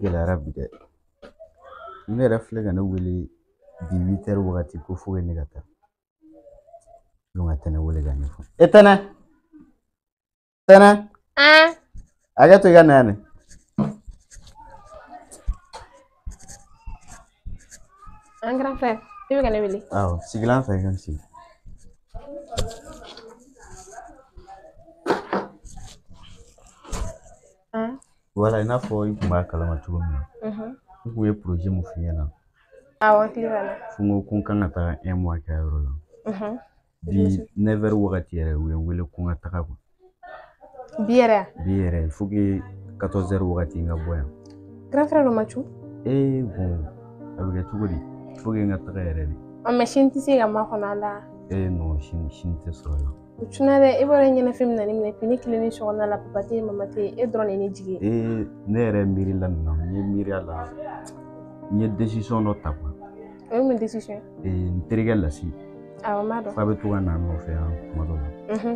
gɛlɛyara bi dɛ ne yɛrɛ filɛ ka ne wele bi 8h wagati ko fo ne ka taa donc a tɛ ne wele ka ɲɛfɔ e tɛnɛ hakɛ to i ka na yan ne un grand frère i bɛ ka ne wele awɔ sigilan fɛ i ka sigi voilà i n'a fɔ i tun b'a kalama cogo min na n kun ye projet mun f'i ɲɛna awɔ hakili b'a la fo n ko n kan ka taga 1 mois kɛ yɔrɔ la bi 9h wagati yɛrɛ u ye n wele ko n ka taga quoi bi yɛrɛ bi yɛrɛ il faut que 14h wagati n ka bɔ yan grand frère o ma cu bon a bɛ kɛ cogo di il faut que n ka taga yɛrɛ de mais sini tɛ se ka makɔnɔ a la non sini tɛ sɔrɔ la o cunna dɛ i bɔra ɲɛnafin min na ne minɛ ne kelen ni sɔgɔnɔ la papa tɛ mama tɛ e dɔrɔn de ne jigi ne yɛrɛ miirila nin na n ye miiri a la n ye décision dɔ ta quoi o ye mun décision n terikɛ Lasi awɔ n b'a dɔn f'a bɛ to ka na n nɔfɛ yan tuma dɔ la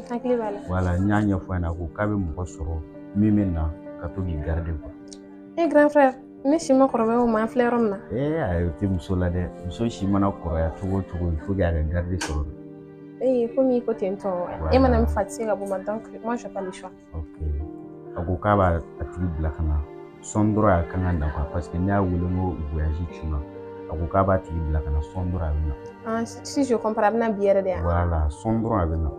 hakili b'a la voilà n y'a ɲɛfɔ a ɲɛna ko k'a bɛ mɔgɔ sɔrɔ min bɛ na ka to k'i garder quoi grand frère ne si ma kɔrɔbaya o ma an filɛ yɔrɔ min na ayi o tɛ muso la dɛ muso si mana kɔrɔya cogo o cogo il faut que a ka garder sɔrɔ komi i ko ten tɔ e mana min fa tɛ se ka bɔ ma donc moi j'ai pas le choix ok a ko k'a b'a tigi bila ka na sɔn dɔrɔn a kan ka na quoi parce que ne y'a wele n ko voyage cunna a ko k'a b'a tigi bila ka na sɔn dɔrɔn a bɛ na si je comprends a bɛna bi yɛrɛ de yan voilà sɔn dɔrɔn a bɛ na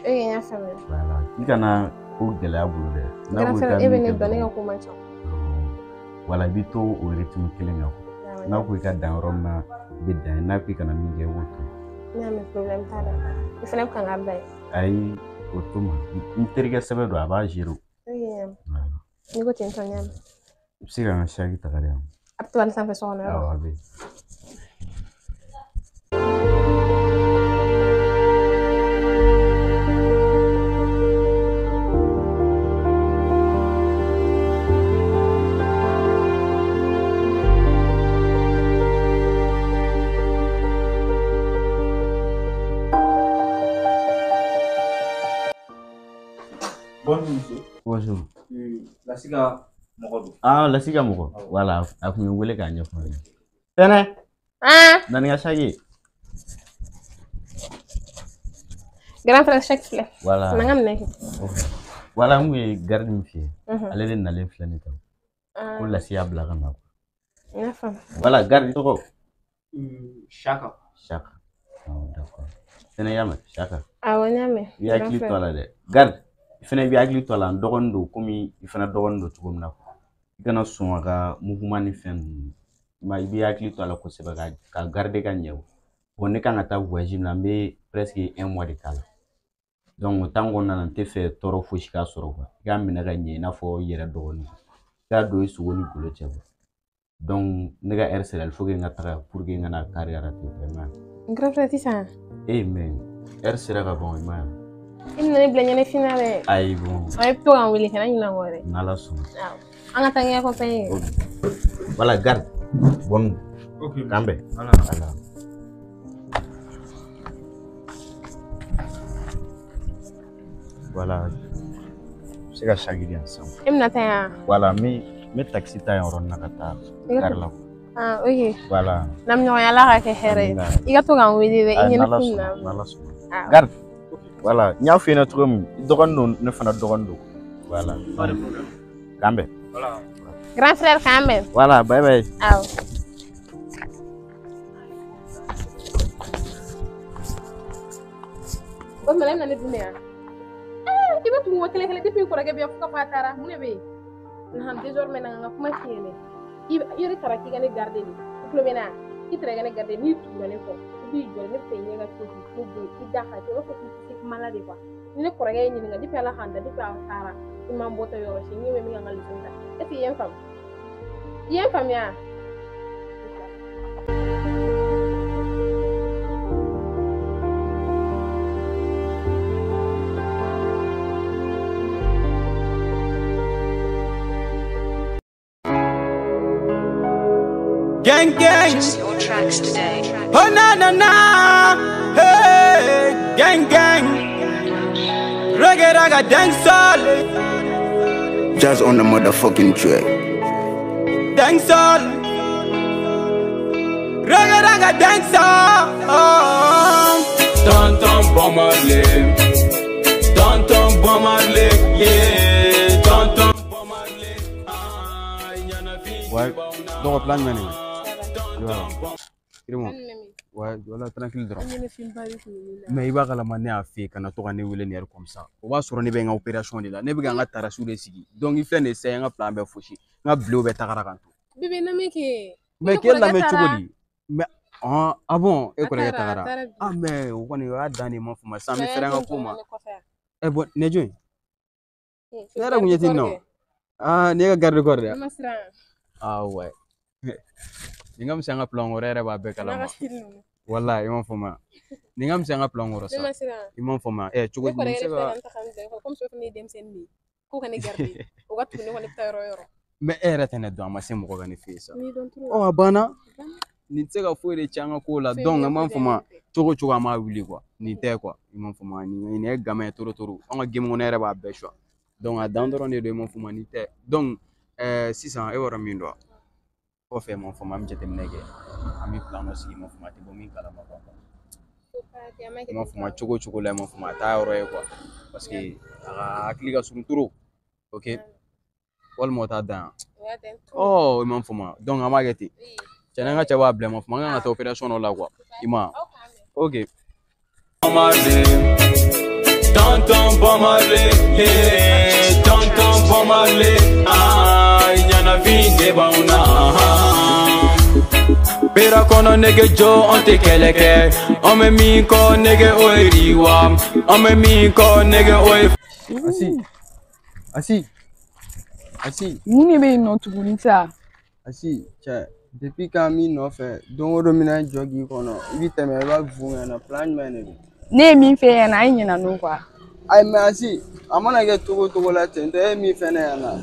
n y'a faamuya voilà i kana ko gɛlɛya bolo dɛ grand frère e bɛ ne dɔn ne ka ko man ca voilà i bɛ to o rythme kelen kan quoi n'a ko i ka dan yɔrɔ min na i bɛ dan n'a ko i kana min kɛ i b'o to ne y'a mɛn problème t'a la i fana bɛ kan ka bila yen ayi o to ma n terikɛ sɛbɛn don a b'a gérer n'i ko ten tɔ n y'a mɛn i bɛ se ka n ka saki ta ka di yan a bɛ to ale sanfɛ so kɔnɔ awɔ a bɛ bonjour Lasi ka mɔgɔ don Lasi ka mɔgɔ voilà a kun ye wele k'a ɲɛfɔ n ye tɛnɛ na ni ka saki grand frère chaque filɛ voilà na n ka minɛ kɛ voilà n kun ye garde min f'i ye ale de nalen filɛ ne kan ko Lasi y'a bila ka na n y'a faamu voilà garde tɔgɔ Chaka d'accord tɛnɛ y'a mɛn Chaka awɔ n y'a mɛn i hakili to a la dɛ garde i fana b'i hakili to a la n dɔgɔnin don komi i fana dɔgɔnin don cogo min na i kana sɔn a ka mouvement ni fɛn ninnu i b'i hakili to a la kosɛbɛ ka garder ka ɲɛ bon ne kan ka taa voyage min na n bɛ presque 1 mois de k'a la donc o temps kɔnɔna na n tɛ fɛ tɔɔrɔ fosi k'a sɔrɔ quoi i k'a minɛ ka ɲɛ i n'a fɔ i yɛrɛ dɔgɔnin i k'a don i sogo ni golo cɛ quoi donc ne ka heure sera il faut que n ka taga pour que n kana carré rater vraiment grand frère sisan mais heure sera ka ban i m'a ye i nana ne bila ɲɛnafin na dɛ ayi bon i bɛ to k'an wele kana ɲinɛ kɔ dɛ n'Ala sɔnna an ka taa ɲɛ kɔfɛ voilà garde bon k'an bɛn voilà voilà se ka saki di yan sisan e bɛna taa yan voilà n bɛ taxi ta yan yɔrɔnin na ka taa gare la ok voilà namuɲɔgɔnya ala ka kɛ hɛrɛ ye i ka to k'an wele dɛ i ɲɛnafin na n'Ala sɔnna garde voilà n y'a f'i ɲɛna cogo min i dɔgɔnin don ne fana dɔgɔnin don voilà k'an bɛn grand frère k'an bɛn voilà bye bye awɔ o tuma e bɛna ne dun de yan i bɛ tugu ko kelen kelen depuis i kɔrɔkɛ bɛ yan fo ka fɔ a taara mun de bɛ yen nahan désormais na n ka kuma f'i ye dɛ i yɛrɛ taara k'i ka ne garder de i tulo bɛ na i taara i ka ne garder n'i tugura ne kɔ i b'i jɔ ne fɛ ɲɛ ka to k'i to bɔ i da ka kɛ i b'a fɔ k'i tɛ se kuma la de quoi ni ne kɔrɔkɛ ye ɲininka depuis ala k'an da depuis an taara i m'an bɔtɔ yɔrɔ si ne bɛ min ka n ka leçon ta est-ce que i ye n faamu i ye n faamuya Gang gang, Just your tracks today. oh na na na, hey, gang gang, reggae raga dancehall. Just on the motherfucking track. dancehall. Raga dancehall. Tonton Bob Marley. Tonton Bob Marley. Yeah. Tonton Bob Marley. Ouais, donc plan de mener. Ouais, voilà, tranquille droit. Mais il va la manière à faire quand on a tourné comme ça. On va se rendre bien en opération de là. Ne veut pas tarasser les sigi. Donc il fait un essai, un plan bien fouchi. Un bleu bet à raconter. Bébé n'a que. Mais quelle la met choboli? Mais ah bon, et quoi tara? Ah mais on est dans les mots pour moi. Ça me fait un peu mal. Eh bon, nejo. Nera munyeti no. Ah, nega garde corda. Ah ouais. Ningam sanga plan horaire ba be kala. Wallahi imam foma. Ningam sanga plan horaire sa. Imam foma. Eh chugo ni sega. Comme ça ni dem sen ni. Ko kan garder. O ga tuni ko ni tayro yoro. Mais era tane do ma sem ko gani fesa. Oh abana. Ni sega fo de changa ko la donc imam foma. Chugo ma wuli quoi. Ni te quoi. Imam foma ni ne gamin toro. On ga game horaire ba be choix. Donc à dandoro ne do imam foma ni te. Donc 600 € min do. Ko fe mon foma mi jete nege ami plan aussi mon foma te bomi kala ma quoi mon foma chugo la mon foma ta ro quoi parce que akili ga sun turo OK wal mota dan oh mon foma donc ama geti tena nga chawa blé mon foma nga ta opération la quoi ima OK tonton Bob Marley tonton Bob Marley yana vinde bauna Pera kono nege jo onte keleke ome mi ko nege oeriwa ome mi ko nege oe Asi Nini be no tugunita Asi che depuis quand mi no fait don do mina jogi kono vite me ba vunga na plan mene ne mi fe na nyina no kwa ay ma asi amana ge togo la tente mi fe na na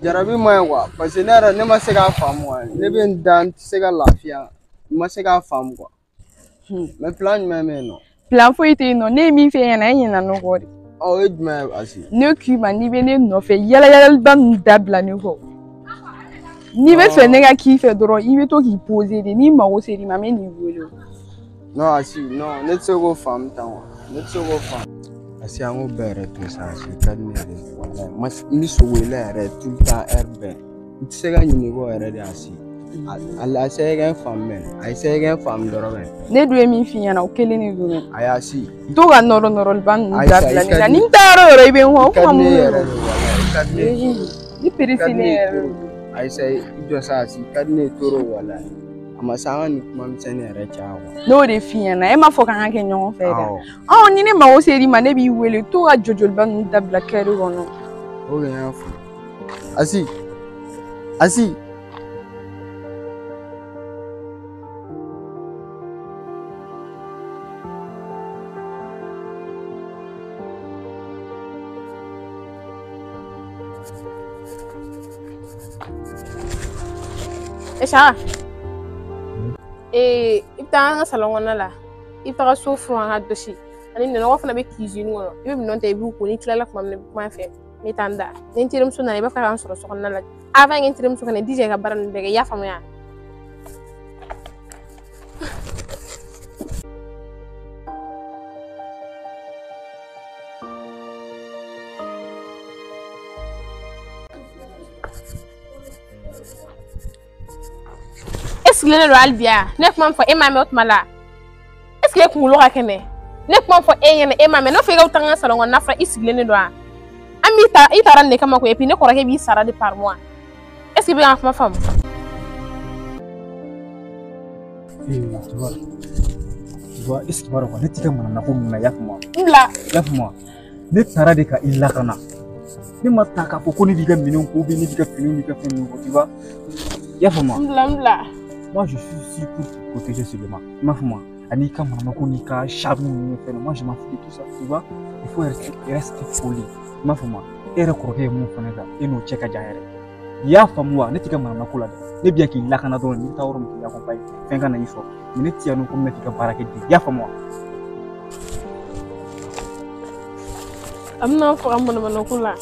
jarabi ma kwa parce que nara ne ma se ka famu ne be dan se ka lafia ma se ka famu kwa mais plan meme no plan fo ite no ne mi fe na nyina no kwa oh it ma asi ne ku ma ni be ne no fe yala ban dabla ne ko ni be fe ne ga ki fe doro i be to ki poser de ni ma wo se di ma me ni wolo no asi no ne se go fam tan ne se go fam asi amo bere tout ça asi kadne wallahi mas mi so wele re tout ta herbe se ga ni go re de asi alla se ga fam men ay se ga fam doro men ne do mi fi yana o kele ni do ay asi to ga noro ban dabla ni taro re be ho ko mu kadne ni perisine ay say jo sa asi kadne toro wallahi ama sanga ni kuma mtsene re chawa no de fi yana e ma fo kan ke nyon fe da oh ni ne ma o se di ma ne bi wele to ga jojol ban dabla kere wono o ga ya fu asi Esha ita nga salon na la ita ka so fro ha doshi ani ne no fana be cuisine wono ibe bi non te bi ko ni klala ko mamne ma fe mi tanda ni tirim so na be fa kan so na la avant ngi tirim so ne dije ga baran be ya famu ya Est-ce albia nek mam fo e mame otmala est-ce que ku lo akene nek mam fo e yene e mame no fe ga utanga salon na fra isiglene do amita itaran ne kama ko epi ne ko rake bi sara de par mois est-ce que bien ma femme tu vois est-ce que baro ne tika mana na ko na yakuma ne sara de ka illa kana ne mata ka ko ni diga minon ko bi ni diga finu ko tu vois yakuma moi je suis ici pour te protéger seulement. Moi, Anika Manakonika, Charming, moi je m'en fous de tout ça, tu vois. Il faut rester poli. Ma femme, et recroquer mon fanega, et nous check à Jaire. Ya famua, Netika Manakola, ne bien qu'il l'a canadon, ni taurum qui l'accompagne, Fengana Ifo, Netia nous comme Netika Paraketi, ya famua. I'm not for Amonamanokola.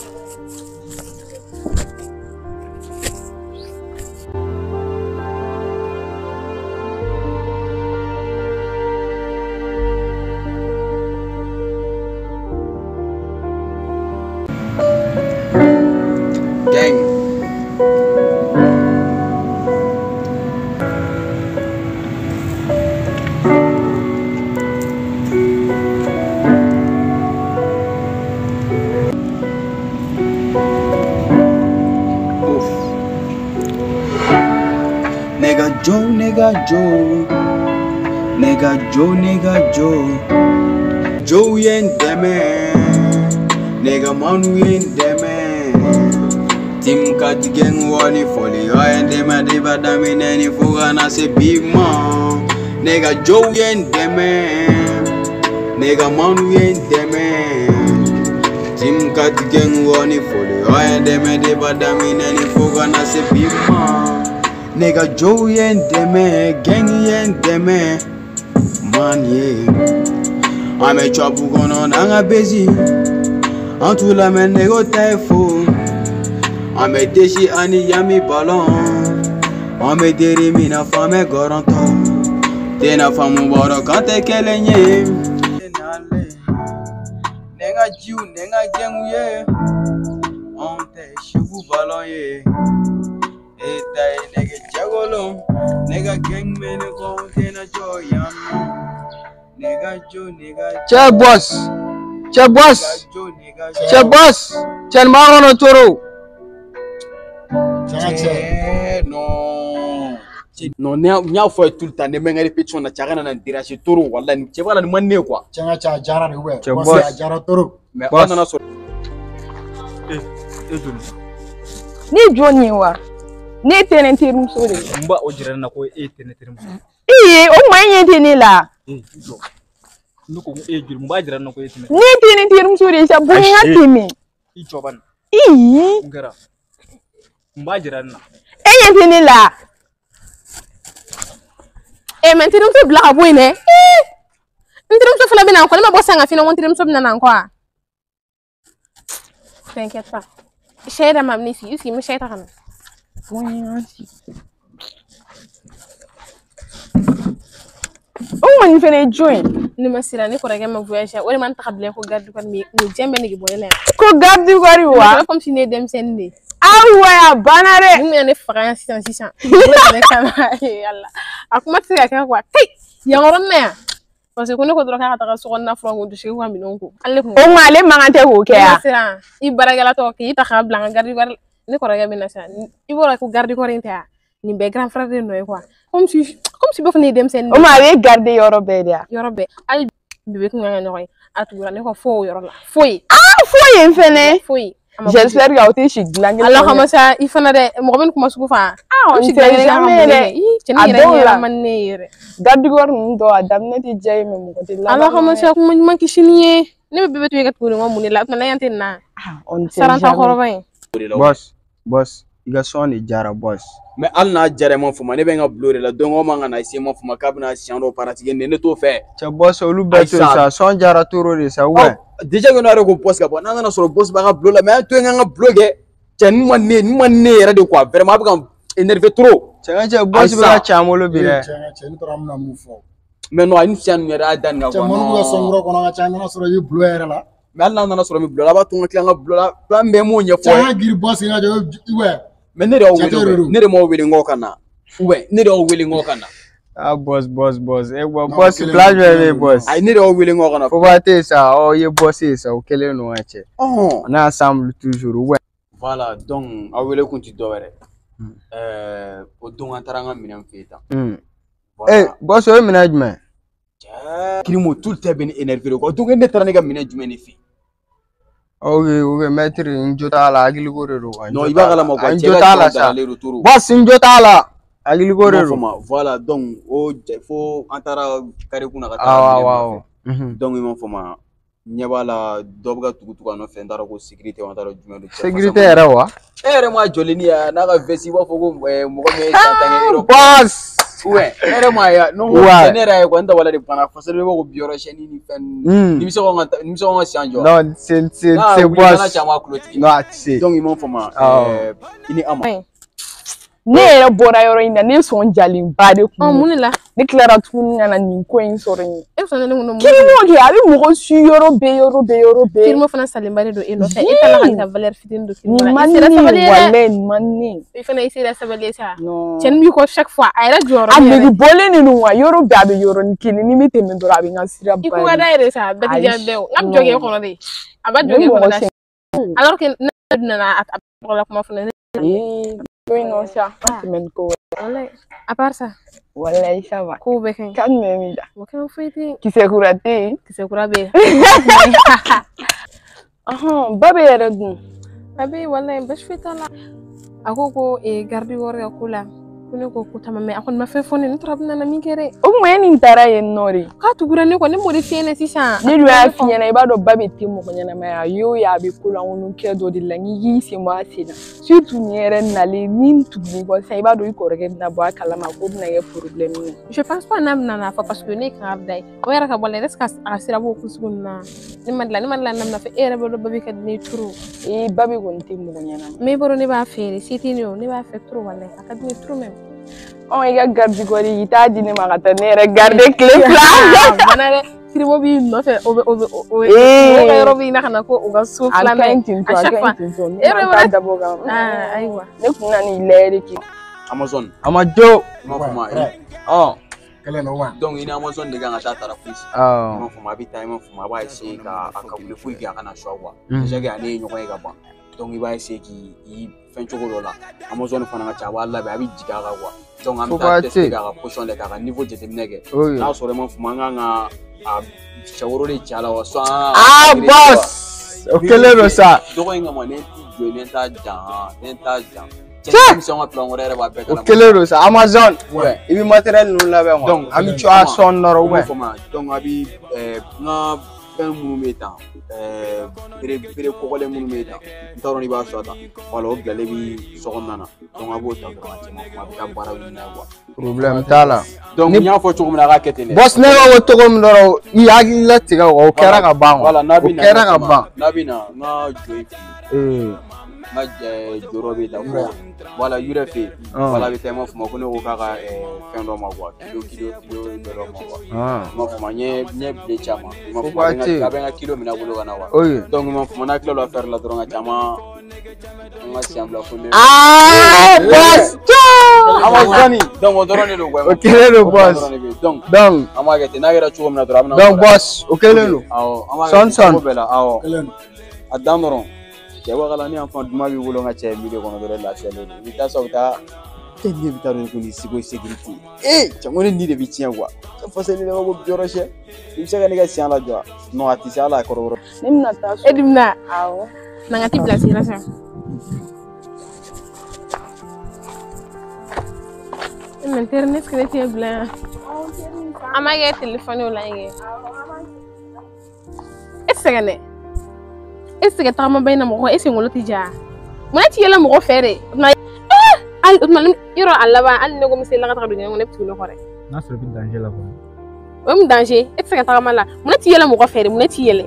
Joe. Nigga Joe. Joe yen deme. Nigga Manu yen deme. Tim kat gang wani folly. I and them a deba damin any fogana se big man. Nigga Joe yen deme. Nigga Manu yen deme. Tim kat gang wani folly. I and them a deba damin any fogana se big man. Nigga Joe yen deme. Gang yen deme. Man yeah. I'm a trouble going on a busy. Until la men nego typho. I'm a deshi ani yami ballon. I'm a deri mina fame goronto. Tena famu boro kante kelenye. Nenga jiu nenga gengu ye. On te shubu ballon ye. Eta nega jagolo. Nega gang mene ko tena joyam. Nega jo nega. Che boss. Che boss. Che boss. Che marono toro. Non, nya fo tout le temps ne menga répétition na chagana na dirage toro wala ni che wala ni manne quoi. Changa cha jara ni we. Che boss. Jara toro. Mais on en a so. Ni Johnny wa. Ni tenente rum so de. Mba o jira na ko tenete rum. O manye tene la. Nuko jira mba jira na ko tenete. Ni tenente rum so de sa bunya teme. I choban. Ngara. Mba jira na. Tene la. Mentirum so bla boine. Mentirum so fala bina ko ma bosanga fina mentirum so bina nan quoi. T'inquiète pas. Shaida mamni si ici me shaida kana. Oh man fene join. Ni masira ni ko rega ma voyage. Wala man taxable ko gardu ko mi jembe ni boy la. Ko gardu ko ri wa. Comme si ne dem sen ni. Ah ouais, banare. Ni ne France 600. Wala kama yalla. Akuma tsika ka kwa. Hey, yangoron na. Parce que ko dro ka ta so na frango du chewa mi nonko. Alle ko. O male mangante ko ke ya. Masira. I baragala to ki ta xabla gardu war ni ko rega mi na sa. I wora ko gardu ko renta. Ni be grand frère de noy quoi. Comme si bof ni dem sen. O male garder yorobe dia. Yorobe. Al bibé ko nga noy. Atura ne ko fo yorola. Foy. Ah, foy en fene. Foy. J'espère que tu es chez Glang. Alors, comment ça, il faut aller, moi, comment ça, on sait jamais. Alors, comment ça, comment qui chinier? Ne me tu es pour moi, mon élève, mais là, on boss, il y a son et jara boss. Mais al na jara mon fuma, ne benga blore la dongo manga na isi mon fuma kabna siando paratigue ne to fait. Cha boss olu beto sa son jara toro de sa ouais. Déjà que nous avons boss gabo nana sur boss baga blola mais tu nga blogué cha ni manne ra de quoi vraiment ba énervé trop cha boss baga chamolo bi re cha ni to ramna mu fo mais no ani sian ni ra dan nga cha mon go songro ko nga cha nana sur yu bloere la mais nana sur mi blola ba to nga blola plan be mo nye fo cha gir boss nga jo ouais mais ne de mo wele ngokana ouais ne de o wele ngokana. Ah boss boss plage boss I need all willing on for what is oh your bosses au kele no ache oh on a ensemble toujours ouais voilà donc I will continuer o don antaranga minam feta eh boss o management krimo tout le temps ben énervé ko donc ne taranga management ni fi okay maître njota la agili ko re no iba kala mo ko njota la sa boss njota la agili ko re voilà donc o faut antara kare kuna ka ta donc il faut ma nyabala dobga tugutuga no fendara ko sécurité antara jumelo sécurité era wa ere ma jolini ya na ka vesi wa fogo mo ko me tantange ero boss ouais ere ma ya no genera ko nda wala de pana fasere ko bioro cheni ni fen ni so ko sianjo non c'est boss non c'est donc il faut ma ini ama ne yɛrɛ bɔra yɔrɔ in na ne sɔn jalen ba de kun mun la ne tilara tuguni ka na nin ko in sɔrɔ in e fana ne kun kirimo kɛ a bɛ mɔgɔ su yɔrɔ bɛɛ kirimo fana salenba de don e nɔfɛ e tala ka nin valeur fitinin don kirimo la i sera sabali walayi nin man ne i fana i sera sabali sa cɛnin b'i kɔ chaque fois a yɛrɛ jɔyɔrɔ a nege bɔlen de don wa yɔrɔ bɛɛ a bɛ yɔrɔnin kelen ni min tɛmɛ dɔrɔn a bɛ n ka sira ba ye i ko ka da yɛrɛ sa bɛɛ tɛ diya bɛɛ o n ka jɔ kɛ kɔnɔ de a b'a jɔ kɛ kɔnɔ da alors que ne nana a kuma fana Oui, non, ça. Semaine quoi. Wallahi. À part ça. Wallahi, ça va. Ko be kan. Kan même là. Mo kan fete. Qui s'est couraté. Ki se kura be. Babe yɛrɛ dun. Babe wallahi bash fete la. Ako ko gardi wor ya kula. Kune ko kutama me akon ma fe fone ni trabna na min kere. O mwen ni tara yen nori. Ka tugura ne ko ne mo de fiene sisan. Ni lu ya fiene ba do babe ti mo nyana ma yo ya be kula wonu ke do de la ngi se mo asina. Surtout ni yɛrɛ nale ni tugni ko sai ba do i korege na bo akala ma ko na ye problème ni. Je pense pas nam na fa parce que ne ka abdai. O yara ka bolle reska asira bo kusgunna. Ni madla nam na fe ere bo do babe ka ne turu. Babe ko nti mo nyana. Me boro ne ba fere siti ni o ne ba fe turu wallahi akad ne turu même. Oh, il y a garde gori, il t'a dit ne m'a retenir, garder clé flash. Manare, si vous voulez non fait, robi na kana ko uga so flamme. À chaque fois. Aywa. Ne kuna ni leri ki. Amazon. Amajo. Ma fuma. Oh. Kele no wa. Donc ina Amazon de ganga tata la police. Ma fuma bi time fuma ba essayer ka akabule full ga kana shwa. Déjà ga ne nyoko ga ba. Donc il va essayer qui fait choco là. Amazon fana ka wala ba bi jiga ga wa. Donc am ta tester ga position le ga niveau de temnege. Na so vraiment fuma nga a shaworo le chala wa so. Boss. Okele ro sa. Donc nga mo ne ti jo ne ta jan. Okele ro sa Amazon. Ouais. Ibi matériel nous la ba. Donc ami tu as son noro ouais. Donc abi nga ben munu metan bere kokole munu metan ntaro ni ba shota wala o gale bi sokonna na donc abo ta ko ma ka bara wina wa problème tala donc nya fo chugo na ka ketene boss ne go to ko ndoro I agi la tiga o kera ka ban wala nabi na kera ka ban nabi na nga joy ma joro bi da ko wala yure fe wala bi tema fuma ko ne ko ka fendo ma kwa kilo ndoro ma kwa ma fuma nye ble chama ma fuma ka benga kilo mina bolo kana wa donc ma fuma na kilo la faire la dronga chama nga siambla ko ne boss Amazoni donc odorone lo kwa okele lo boss donc amaga te na gira chuo mina dora mina donc boss okele lo son bela awo adamoro Kewa kala ni enfant duma bi wolo nga che mi de kono dole la sele ni ta so ta teni bi ta ro ko ni sigo sécurité changone ni de bi tien quoi ça fa sele ko joroche ni se ga ni ga sian la joa no ati sa la kororo nimna ta so edimna awo na ngati place la sa internet que tu es blanc amaga téléphone ou là est-ce que tu bayna mo est-ce ngolo tija mo ti yela mo fere na al yoro alla ba al ne go misel la ta do ngone ne tulo xore na so bi danger la ko am danger est-ce que ta mala mo ti yela mo fere mo ti yele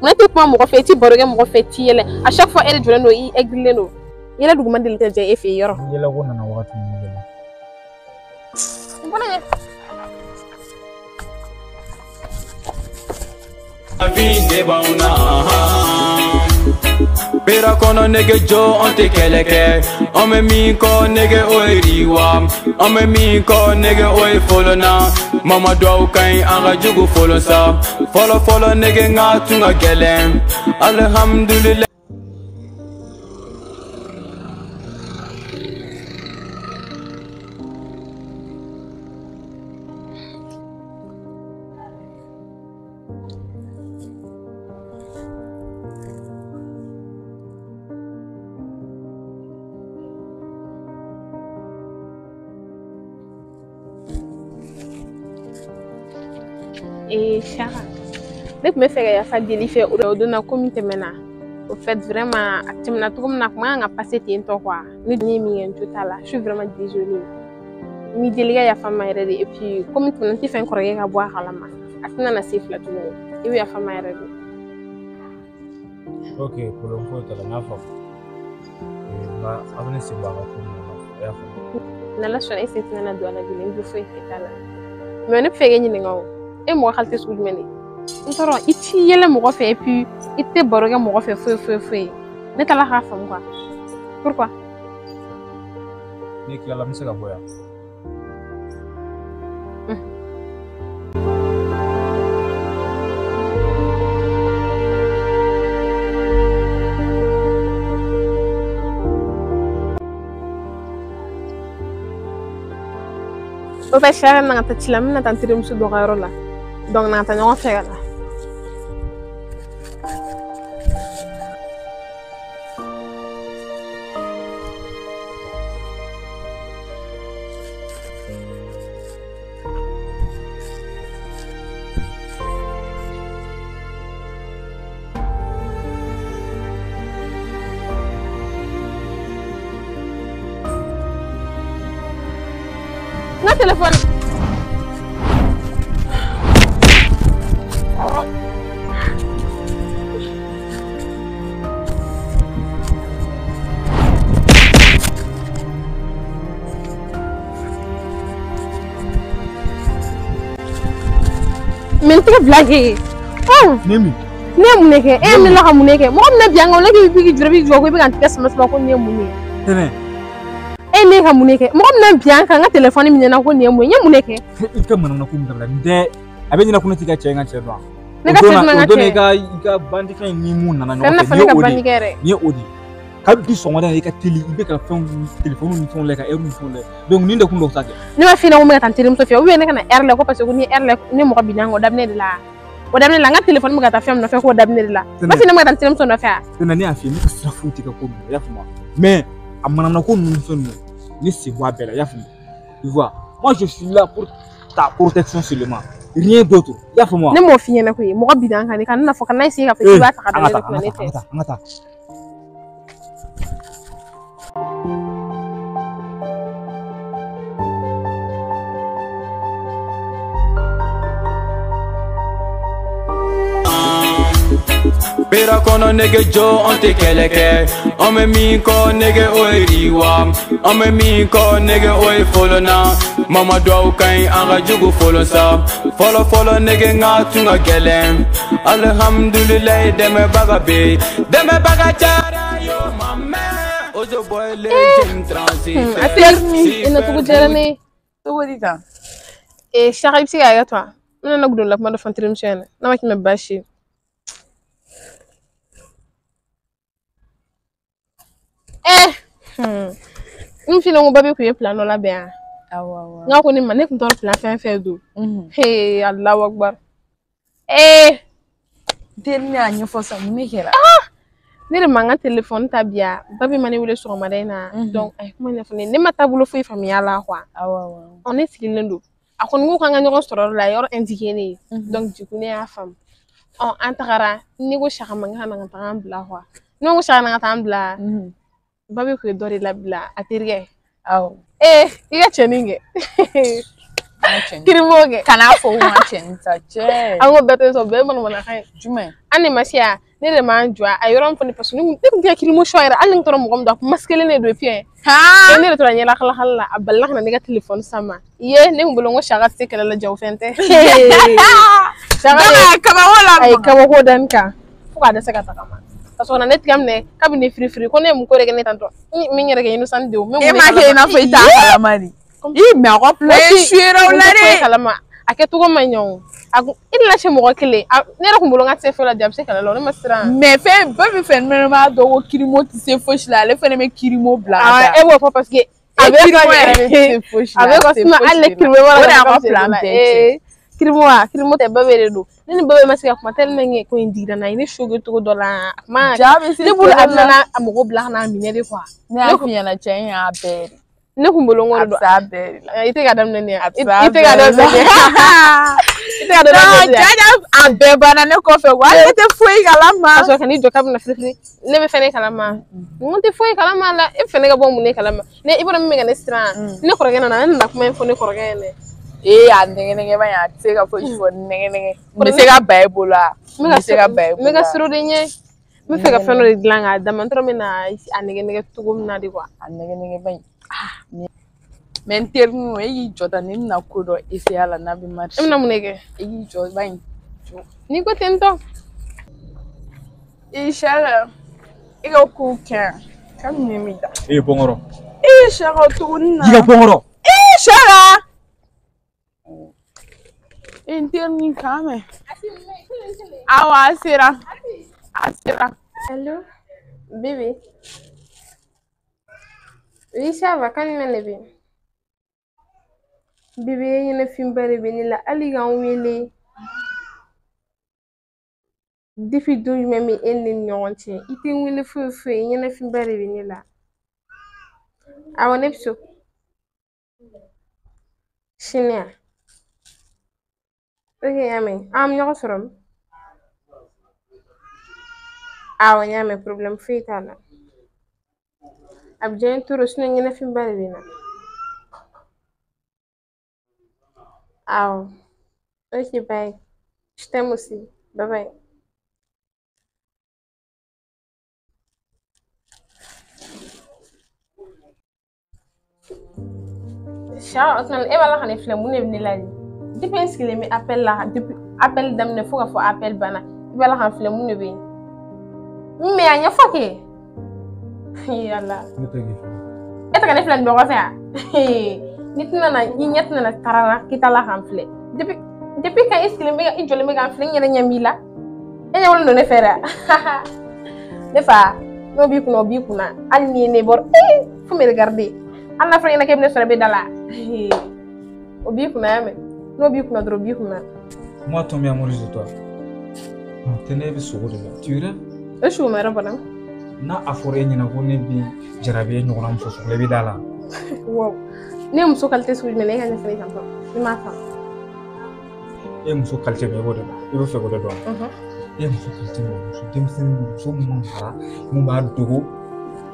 mo ti ko mo fe ti boroge mo fe ti yele à chaque fois elle joleno I egleno yela dugu mandel te je efe yoro yela ko na wakati ni yela bona Vinde bauna Pera kono nege jo onte keleke Ome mi ko nege oi riwa Ome mi ko nege oi folona Mama dou kain anga jugu folo sa Folo nege nga tunga gelem Alhamdulillah et Chara. Dès que me fait ya fa délifé au dona comité mena. Au fait vraiment actimna tout comme na comment a passé temps quoi. Ni mi en tout là. Je suis vraiment désolée. Mi délégué ya fa maire et puis comme tu n'as pas fait encore ya boire à la main. Atina na safe là tout le monde. Et oui ya fa maire. OK, pour le coup tu la nafa. Ma abone si ba ko ya fa. Na la sona c'est na do la ville ndu foi fetala. Mais ne fait gagner ngaw. Et moi xalté sou meni ntoro iti yele mo fait puis ite boroga mo fait feu ne tala xa fam quoi pourquoi ni ki la misaka boya O ba shara na ta chila mina ta ntiri musu do gairo la. Donc na ta nyon fega la. Na telefone. Mentira blague. Oh, Nemi. Nemu neke. Ni la kamu neke. Mo na bianga la ki bi jure bi jogo bi kan tes mas ba ko nemu ne. Tene. Ne kamu neke. Mo na bianga nga telefone mi na ko nemu. Nemu neke. Ika mana na kum dabla. De abenyi na kuna tika chenga chedwa. Ne ka chenga nga che. Ika bandi kan ni mun na no. Kana fa ka bandi kere. Ni odi. Ka bi so ngada ika tili ibe ka fon telephone ni fon le ka eru ni fon le. Donc ni ndakun do sake. Ni ma fina mo me tan tirim so fi. O we ne kana erle ko parce que ni erle ni mo ko binango dabne de la. Wadamne la nga telephone mo gata fam na fe ko wadamne la ba fi na mo gata tirim so na fa tena ni afi ni kasra futi ka ko ya fuma mais amana na ko nun son ni si wa bela ya fuma tu vois moi je suis là pour ta protection seulement rien d'autre ya fuma ne mo fi na ko yi mo ko bidan kan kan na fo kan na si ka fe ba ta ka da ko ne te ngata Pera kono nege jo on te keleke on me mi ko nege oi riwa on me mi ko nege oi folona mama do kai anga jugu folo sa folo nege nga tunga gelem alhamdulillah deme baga chara yo mama ozo boy legend transit aterni ina tugu jerani tugu dita shaqib siga ya toi ina nagudon la ma do fantrim chene na ma ki me bashi Fina mo babe ku ye plan no la be a. Awa. Nga ko ni ma ne kun tor plan fe do. Hey, Allahu Akbar. Terni anyo fosa ni kera. Ne ma nga telephone tabia. Babe mane wule so ma dai na. Donc ay kuma ne fone ne mata bulo fu famia la kwa. Awa. On est silendo. Akon ngo kan nga nyo store la yor indiqué ni. Donc du coup ne a femme. On antara ni go shaka manga na ngata ambla kwa. No go shaka na ngata ambla. Babe ku dori la bla atirge. Aw. Iga cheninge. Kirimoge. Kana fo wa chenita che. Ango bete so be man mana khay. Jume. Ani masia ne de man jwa ayoram foni parce que ni dia kirimo shoira alin toro mo gom da maskele ne do pien. Ha. Ne to nyela khala khala aballa na ne ga telephone sama. Ye ne mbulo ngo shaga sekela la jaw fente. Shaga kama wala. Ay kama ko dan ka. Fuka da saka takama. Parce qu'on a net gamne kabine free ko ne mu ko rege ne tanto mi ngere ge innocent do me ma ke na fo ita kalamari me ko play shira ulare kalama ake to go manyon illa che mo ko kele ne ra kumbulo ngate fe la jab se kala lo ne masira me fe ba mi fe me ma do wo kirimo ti se fo shila le fe ne me kirimo bla e wo parce que avec ko sima alle kirimo wala ko plan kirimo te babere do ni babe masika kuma tellement ko indira na ini shogo to dola ma ne bul adna amogo bla na minere kwa ne afiya na chen ya be ne kumbolo ngoro do abe ite ga dam ne ite ga dam ne ite ga dam ne jaja abe bana ne ko fe wa te foi kalama so kan ijo kabna frifri ne be fene kalama ngonte foi kalama la e fene ga bomu ne kalama ne ibora mi ga ne stra ne ko rega na kuma info ne ko rega ne andenge ba ya tseka fo fo nenge me seka bible la me seka bible me ga suru de nye me feka feno de glanga da man tro me na andenge tugum na di kwa andenge ba men ternu yi jota ni na kodo isi ala na bi mar na munege yi jo ba ni ko tento inshallah igo ku kan kam ni mi da bongoro inshallah tunna diga bongoro inshallah interni kame awa asira hello bébé oui ça va quand même le bien Bébé ñene film bari bi ni la ali gan wele difi du memi enni ñogon ci ite wele fu ñene film bari bi ni la awa nepso shinia oke yame am ñoko sorom awa ñame problème fi tala ab jeen turo sunu ñene film bari bi na awa ok bye je t'aime aussi bye bye Ciao, otman e wala xane flem mu ne ni la depends ki mi appel la depuis appel dem ne fuka fo appel bana e wala xane flem mu ne be mi anya foke yalla eta ka ne flem do ko fa nit na ni ñet na tarala kita la xam flem depuis ka iskile mi ga injole mi ga flem ñene ñamila e wala no ne fera defa no bi kuna al ni ne bor fu me regarder alla fra ina kebne sore be dala obi kuna yame no bi kuna dro bi kuna moi tomber amoureuse de toi tenez sur de là tu rêves e shu mera bana na afore nyina ko ne bi jarabe nyogona muso so lebi dala wow ne muso kalte su me ne kan fere tampo ni ma fa e muso kalte be bo de ibo fe go de do e muso kalte be muso demsen muso mun hara mun ba dogo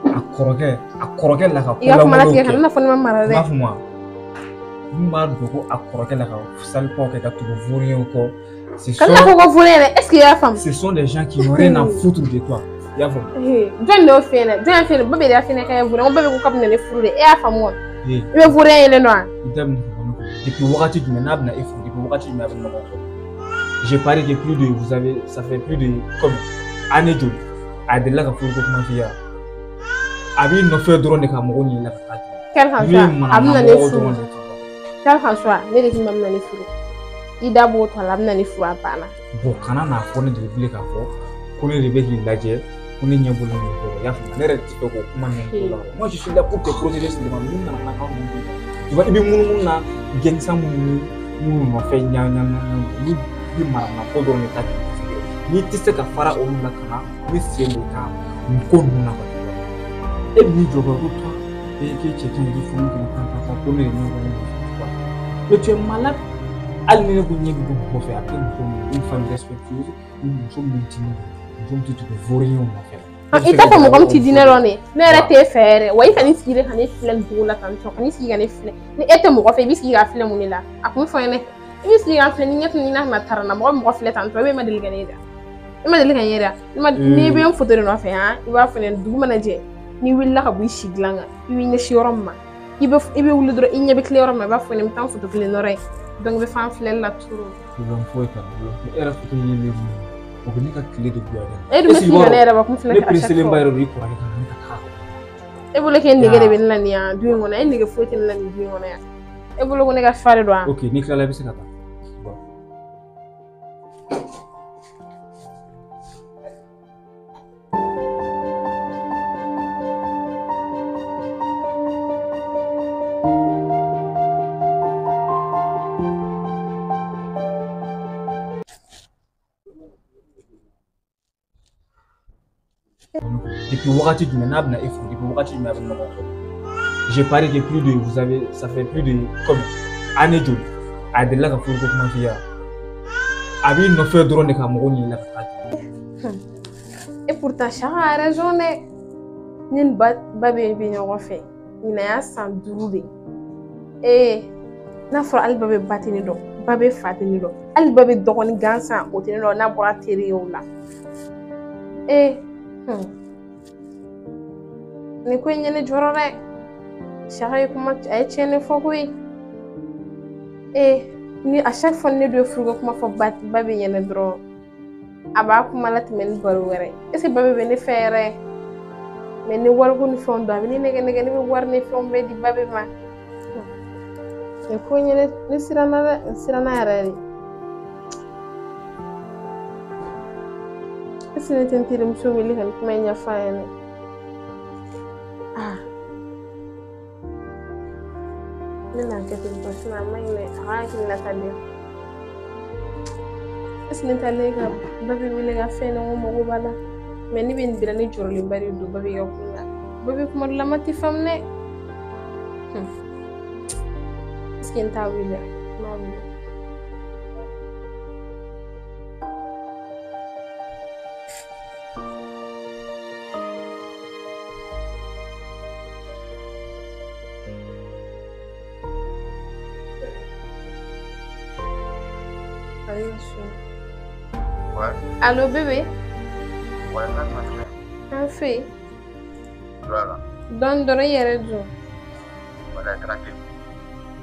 akoroke la ka ko la mo ke kan na fo ma mara de mafuma mba dogo akoroke la ka sal po ke ka tu vourien ko c'est ça quand on voulait est-ce qu'il y a femme ce sont des gens qui n'ont rien à foutre de toi ya femme John no fene bébé da fene kay voulait on bébé ko kapne ne furu de e a femme won e vourien le noir idem depuis wakati du menab na efu depuis wakati du menab na j'ai parlé de plus de vous avez ça fait plus de comme année de adela ka furu ko kuma fiya abi no fe drone de ka mo ni la ka quel françois amna ne furu quel françois ne de kimam na ne furu ida bo to lam na ne furu apana bo kana na fo ne de bile ka fo ko ne rebe ki laje ko ne nyebul ni ko ya fa ne re ti ko kuma ne ko moi je suis là pour te protéger sur le monde na ka mo tu vois ibi mun na gen sam mun no fe nya ni bi mara na ko drone ta ni ti se ka fara o na kana ni sie mo ka ko na ba et ni jogo ko to et que tu es dit faut que papa ko ne ni ko mais tu es malade almine ko ñi ko faire après une femme respectueuse une femme multimille une femme qui te vaurien mo faire ita ko mo kom ti dinero ne rete fere way kan iskire kan iflen bula kan to kan iskire kan iflen ni ete mo ko fe biski ga flen mo ni la akun fo ne biski ga flen ni ñet ni na ma tarana mo ko fle tan to be ma del ganeda ma del ganeda ma ni be am foto no fe ha iba flen du ma na je ni willa ka bu shiglanga iwi ne shioroma ibe wulu dro inya be cleoroma ba fo ne tan foto flen no re donc be fan flen la turu bon foi ta era foto ni le o ni ka clé de bois e du mesi ne era ba kum flen ka chaque fois ri ko ka ni ka e bulu ken ni gere ben lan ya du ngona e ni ga foti lan du ngona ya e bulu ko ne ga fare do OK ni kala la be se kata depuis wakati du menab na efu depuis wakati du menab na j'ai parlé de plus de vous avez ça fait plus de comme année de adela ka furu ko kuma fiya abi no fe drone ka mo ni la ka et pourtant Chara a raison ne nin babe bi ñoo fe ina ya san durude na for al babe batini do babe fatini do al babe dogoni gansa o tini do na bora teri yo la ne ko ñene jorore Chara kuma ay chene fokuy ni à chaque fois ne do frugo kuma fo babe ñene dro aba kuma lat men baru wéré est ce que babe ne féré mais ni wal ko ni fondo ni nege ni war ni fombe di babe ma e ko ñene ni sirana rari est ce que tentire muso mi li kan kuma nya faane Nena kɛten tɔ sinon a ma ɲi dɛ a ka hakilila ka di est ce que ne taalen ka Babi wele ka fɛn na n ko mago b'a la mais ne bɛ nin bira ne jɔrɔlenba de don Babi ka kun na Babi kuma dɔ la ma tɛ faamu dɛ est ce que n t'a wele n m'a wele Ouais. Allô bébé? Ouais, là, Un fait. Voilà. Don doro yere du. Voilà, tranquille.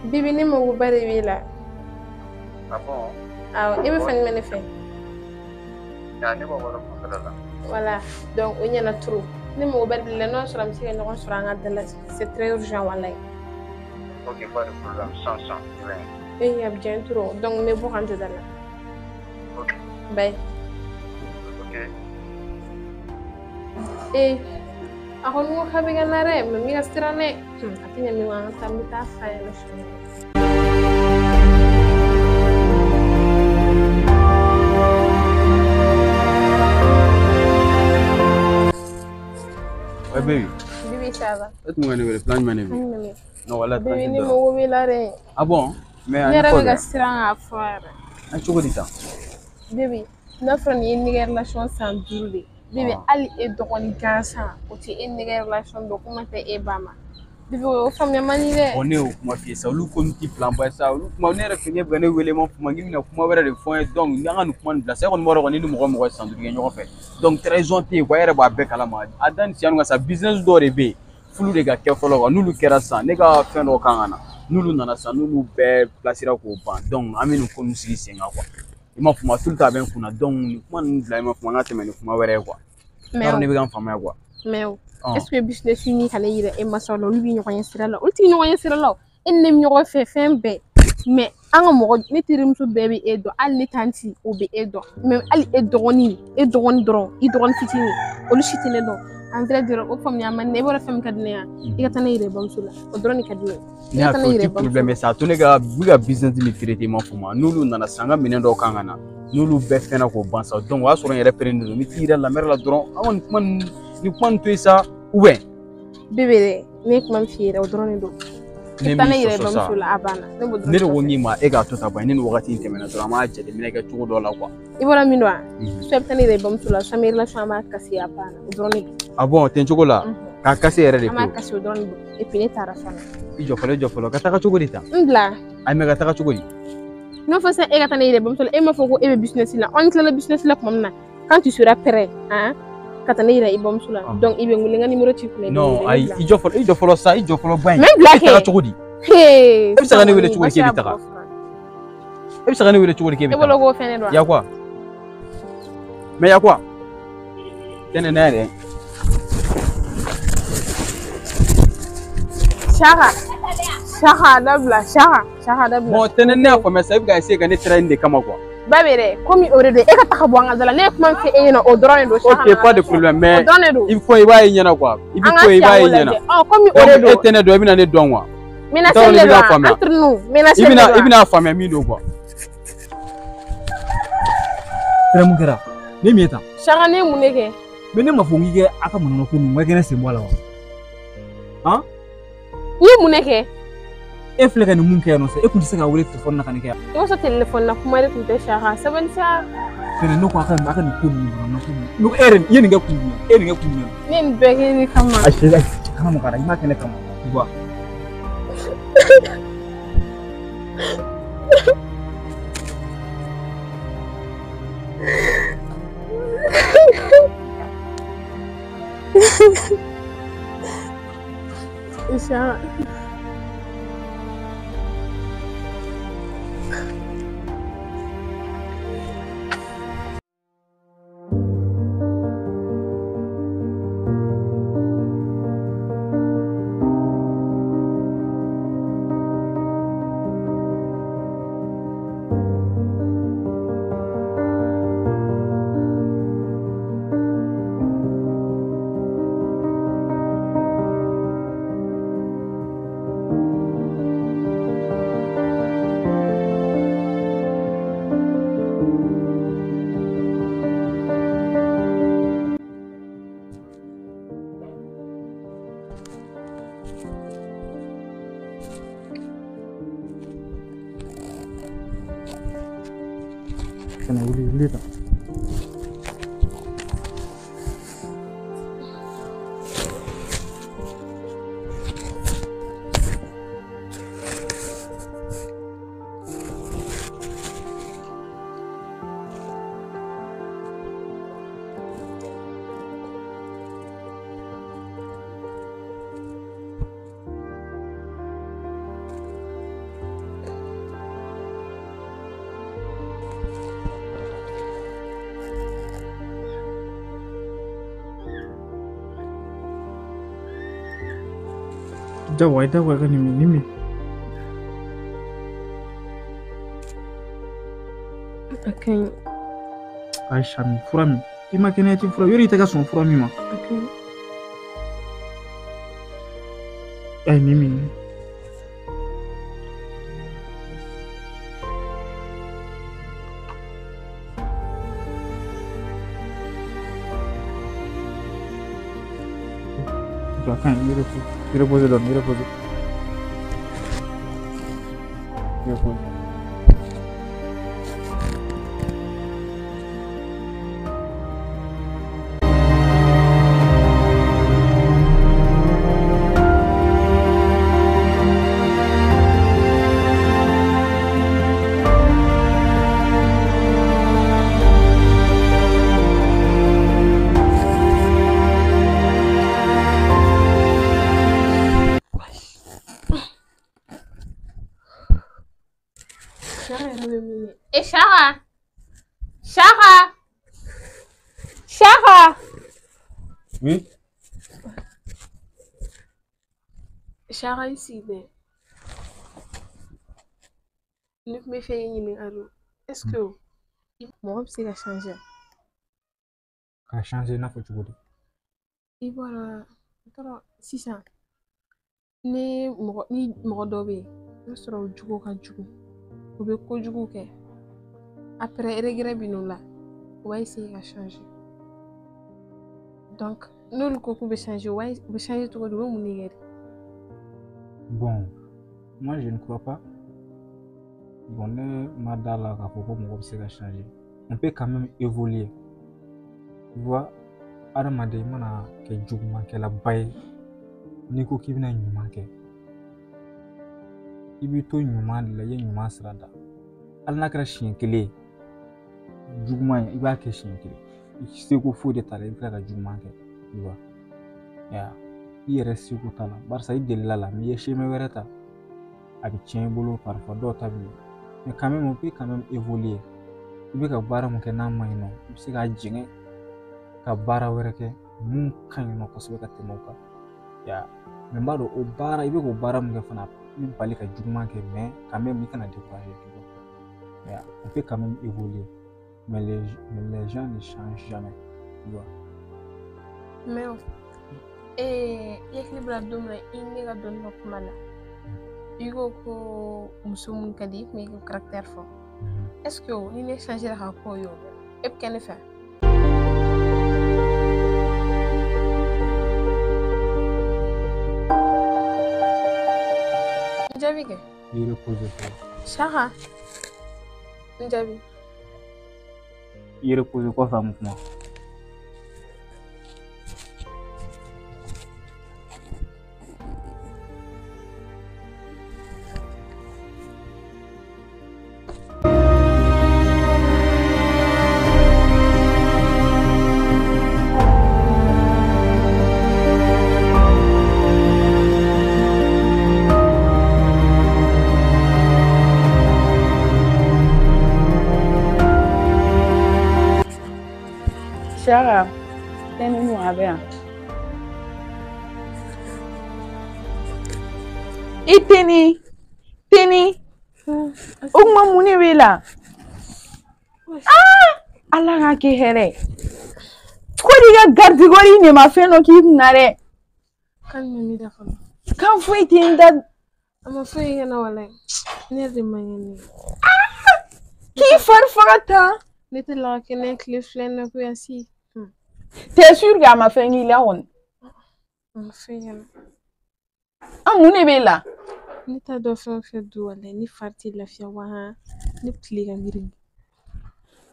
Bibi ni mo bari wi la. Ah bon? Ah, ibe fan mene fe. Ya ne ba wala ko la. Voilà. Donc on y en a trop. Ni mo bari le non sur am si no kon sur anga de la c'est très urgent wallahi. OK, pas de problème. Sans. Et il y a bien trop. Donc me bo rendre dans là. OK. Bye. OK. Eh. Ako mo kabi ka na rin, mamigas tira na Ati niya may mga tamita kaya na siya. Ouais, baby. Bibi, ça va? Est-ce que tu m'as plan de m'aider? Non, voilà, Bibi, ni mo wila rin. Ah bon? Mais Ni rabi ka tira nga fara. Un chocolat. Bibi, na fran yi ni relation sans durée. Bibi, ali e dogoni gansan. O ti e ni relation do kuma te e bama. Bibi, o fam ya mani de. On est au kuma fi sa olu ko ti plan ba sa olu kuma ne rek ne bane wele mo kuma ngi na kuma wɛrɛ de fɔ donc ni an kuma bila sa ko mo ro ni mo mo sans durée ɲɔgɔn fɛ donc trésor te ko yɛrɛ b'a bɛɛ kala ma a dan si anu sa business dɔ de be fulu de ka kɛ fɔlɔ wa n'olu kɛra san ne ka fɛn dɔ kan na n'olu nana san n'olu bɛɛ placera k'o ban donc an bɛ nin ko sigi sen kan quoi i ma fuma tout ta bɛn kunna donc ni kuma ninnu bila i ma fuma an ka tɛmɛ ni kuma wɛrɛ ye quoi mais ne bɛ kan faamuya quoi mais est-ce que business ni kana yira e masalo lu bi ɲɔgɔn ye sira la olu ti ɲɔgɔn ye sira la e ne ɲɔgɔn fɛ fɛn bɛɛ mais an ka mɔgɔ ne terimuso bɛɛ bɛ e dɔn hali ne tanti o bɛ e dɔn mais hali e dɔgɔnin dɔrɔn i dɔgɔnin fitinin olu si tɛ ne dɔn en vrai dire o faamuya man ne e bɔra fɛn min ka di ne ye i ka taa ne yɛrɛ bamuso la o dɔrɔn de ka di ne ye ne y'a fɔ ti problème sa to ne ka bi ka business ni traité ma fuma n'olu nana san ka minɛn dɔw kan ka na n'olu bɛɛ fɛnna k'o ban sa donc o y'a sɔrɔ n yɛrɛ pérenne don n bɛ t'i yɛrɛ lamɛn la dɔrɔn an kɔni ni kuma nin to yen sa ou bien bébé dɛ ne ye kuma min f'i yɛrɛ o dɔrɔn de don ne taa ne yɛrɛ bamuso la a banna ne de ko n k'i ma e k'a to ta ban ni nin wagati in tɛmɛna dɔrɔn an b'a jateminɛ kɛ cogo dɔ la quoi i bɔra min dɔn wa soit i bɛ taa ne yɛrɛ bamuso la soit mes relation an b'a kasi a banna o dɔrɔn de don ah bon ten cogo la k'a kasi yɛrɛ de an b'a kasi o dɔrɔn de don et puis ne taara fana i jɔ fɔlɔ ka taga cogo di ta n bila ayi mais ka taga cogo di n'o fɔ sisan e ka taa ne yɛrɛ bamuso la e m'a fɔ ko e bɛ business la an tilala business la tuma min na quand tu seras prêt ka taa ne yɛrɛ i bamuso la donc i bɛ n wele n ka numéro t'i kunna non ayi i jɔ fɔlɔ sa i jɔ fɔlɔ ba in mais bila kɛ e taga cogo di e bɛ se ka ne wele cogo di k'e bɛ taga e bɛ se ka ne wele cogo di k'e bɛ taga e bolo k'o fɛnɛ dɔn ya quoi mais ya quoi tɛnɛ ne yɛrɛ Saka dabila Saka dabila bon tɛnɛ ne y'a faamuya sa i bɛ ka essayer ka ne traiter de kama quoi ba bɛ dɛ komi o de don e ka taga bɔ an ka da la ne ye kuma min fɔ e ɲɛna o dɔrɔn de don ok pas de problème mais o dɔrɔn de don i bɛ i b'a ye ɲɛna quoi i bɛ i b'a ye ɲɛna komi o de don e tɛ ne dɔn i bɛna ne dɔn quoi mina seli de don entre nous mina seli de don i bɛna faamuya min don quoi Kɛra mun kɛra ne min ye tan Saka ne ye mun de kɛ mais ne ma fɔ n k'i kɛ a ka manamana ko ninnu n ka kɛ ne sen bɔ a la wa han i ye mun de kɛ e filɛ ka nin mun kɛ yan nɔ sa e tun tɛ se ka wele telefɔni na ka nin kɛ yan i b'a sɔrɔ telefɔni na kuma de tun tɛ Saka sabali sa fɛnɛ ne ko a ka nin ko ninnu manamana ko ninnu e yɛrɛ i ye nin kɛ kun jumɛn e ye nin kɛ kun jumɛn ne ye nin bɛɛ kɛ ne kama ayi kana mɔgɔ la i m'a kɛ ne kama tu vois Saka kɛnɛ wuli tan. Dawa kan nimi. Okay. Aisha mi fura mi. Ima kene ti fura. Yori ita ka son fura mi ma. Okay. Ai nimi. Kan repose don, repose. Shaka. Oui. Shaka ici de. Ne me fais une aro. Est-ce que moi c'est qu'à changer? Ka changer na fo chugo. Ibara tara 600. Ni mo dobe. Ne sera au jugo ka jugo. Ou be ko jugo ke. Après regret binola. On va essayer à changer. Donc, nous le coco va changer. On va changer tout le monde. Bon, moi je ne crois pas. Bon, madala ka foko mo se ka changer. On peut quand même évoluer. Tu vois, adamade mana ke juguma ke la bay. Ni ko kibina nyuma ke. Ibi to nyuma la ye nyuma srada. Alna kra shin kele. Juguma iba ke shin kele. Se ko fo de tala iba ka juguma ke. Tu vois. Ya. Il reste au talent. Barça il est là, mais il est chez mes verres. Avec tien boulot parfois d'autres amis. Mais quand même on peut quand même évoluer. Il veut que bara mon kena maino. Il sait qu'à djingue. Que bara verre mun kan no koso ka temoka. Ya. Mais bado au bara il veut que bara mon fana. Il parle que jugement que mais quand même il kana décourager. Ya. On peut quand même évoluer. Mais les gens ne changent jamais. Tu vois. Mais l'équilibre abdominal il ga don normal. Igo ko musumun kadi mais ko caractère fort. Est-ce que ni ne changer la ko yo? Et qu'en fait? Njabi ke? Il repose. Shaka. Njabi. Il repose quoi ça mouvement? Shara, tenu abe. Iteni. Uma muni wela. Allah ka ke here. Ko diga gardi gori ne ma fe no ki nare. Kan mi da fa. Kan fu itin da ama fe yana wala. Ne de mayeni. Ki farfata. Nete la kene cliff len ko yasi. T'es sûr que ma fait ni là on? Ma fait yana. Amune bela. Ni ta do fe do wala ni farti la fiya wa ni pliga ngiri.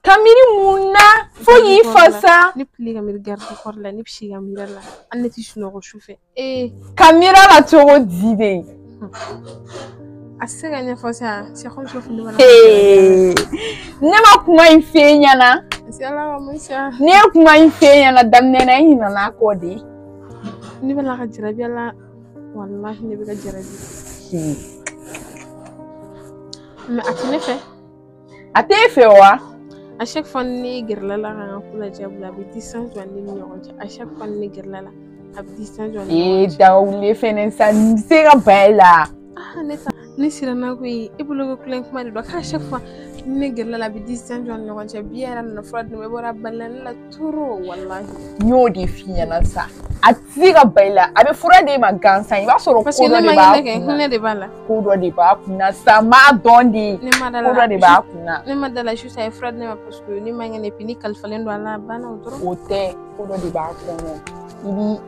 Kamiri muna foyi fasa ni pli kamiri garde corps la ni psi kamira la anneti suno chauffé kamira la toro dide asega nya fosa c'est comme ça fini wala nema kuma ifenya na c'est ala musa ne kuma ifenya na damne na hina na kodi ni bala ka jirabi ala wallahi ni bala jirabi mais atene fait wa à chaque fois ni gerla la ka kula jabla bi distance wa ni nyonja à chaque fois ni gerla la ab distance wa ni dawle fenen san sera bella neta ni sirana ko e bulo ko klen kuma do ka chaque fois ni gerla la bi distance wa nyonja biara na frad me bora balan la turo wallahi nyodi finya na sa atira bella abe fura de ma gansan ba soro ko de ba ko de ba kuna sama dondi ko de ba kuna ne madala shu sai frad ne parce que ni manga ne pini kalfalendo ala bana utro ote ko de ba kuna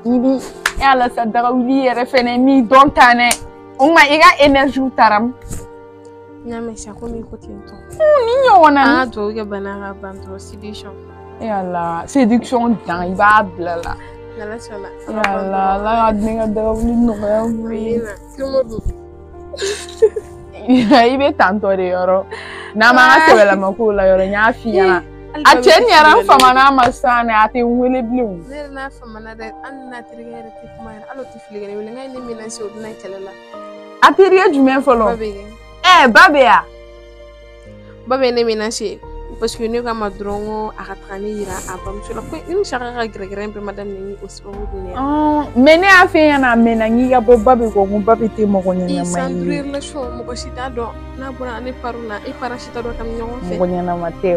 ibi ala sa daga wili yere fene mi don tane uma iga energy taram nyame sha ko mi ko tinto ni nyona to ga bana ga banto séduction yalla séduction dan iba blala la adminga daga wili no ga wili ibe tanto de yoro na ma se la makula yoro nya fiya a chen yaran fama na masana ati wili blue ne na fama na da an na tirigere ti kuma alo ti fligere wili ngai ni mina se oduna kelela atiriye jumen folo babea babe ne mina se parce que nous comme drongo a rattrané ira abam sur la point une charge gregren pe madame ni ospo ne mene a fait yana mena ngiga bo babe ko babe te mo ko nyanya mai sandrir la show mo ko sita do na bura ne paruna e parasita do kam nyon fe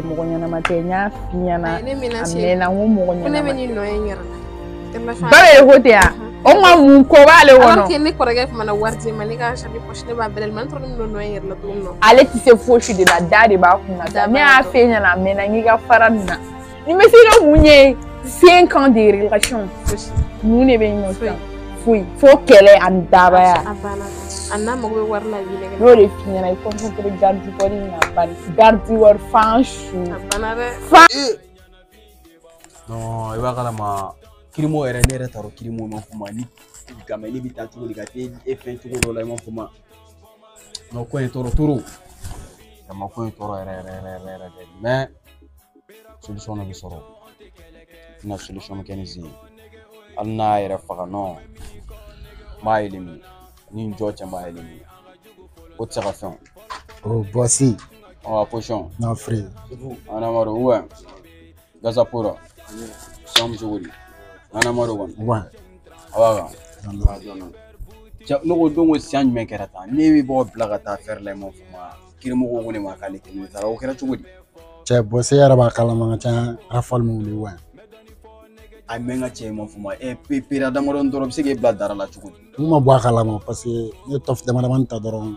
mo ko nyana mate nya fiana mena mo ko nyana ne meni no yenyara babe ko te a o ma mun ko bale wono alors que ne korege fa mana wardi manika shabi pochne ba belel man tro no noyer la to no ale ti se foshi de la dade ba kuna da me a fenya na mena ngiga faranna ni me siga munye 5 ans de relation nous ne be no fui fo kele an daba ya abana anna mo be warla wile no le finya na ko ko gardi ko ni na ban gardi war fanchu abana re non iba kala ma kirimo era nere taro kirimo no fuma ni kama ni bitatu ni gati e fe tu ko la mo fuma no ko en toro kama ko en toro era mais solution na bisoro na solution mekanizi alna era faga no mailimi ni njocha mailimi o tsaka fon oh bossy oh pochon no free ana maro uwa gazapura som jogori ana maro wan awaga no go dongo sian men kerata newi bo blaga ta faire les mon fuma kirimo go ngone ma kale kini tara o kera jogori che bossy yara ba kala ma cha rafal mu li wan ay menga che mon fuma e pepira da moron doro sege bla dara la jogori mo bo kala ma parce que ne tof de man ta doron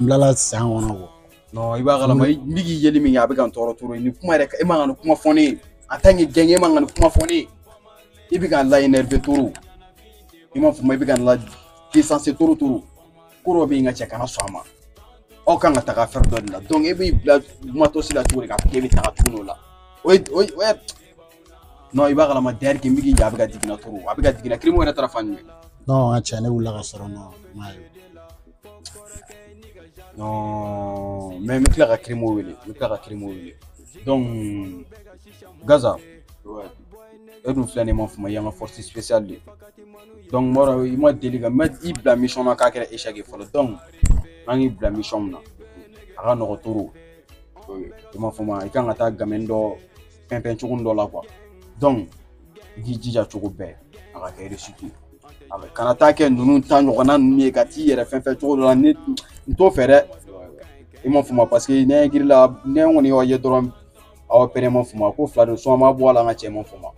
blala sa wono go no iba kala mai migi yeli mi yabe kan toro ni kuma rek e mangano kuma foni atangi genge mangano kuma foni ibi kan la enerve toro ima fuma ibi kan la distance toro kuro bi nga cheka na swama o kan ta ka fer do la donc ibi bla mato sila toro ka ke bi ta tuno la oy no iba kala ma der ke migi yabe ga digina toro abi ga digina krimo na tarafan no acha ne wula ka soro no mayo non mais me clara crimo wele donc Gaza ouais nous flâner mon fuma yanga force spéciale donc moro ima deliga met ibla mission na ka kere échec folo donc ngi ibla mission na aga no retour ima fuma ikanga ta gamendo pempen chukundo la quoi donc jija chukube aga kere suki avec kanata ke nunu tanyo kana mi gati yere fen chukundo la ni to fere ima fuma parce que ne girla ne ngoni o yedron aw pere mo fuma ko fla do so ma bo ala nga che mo fuma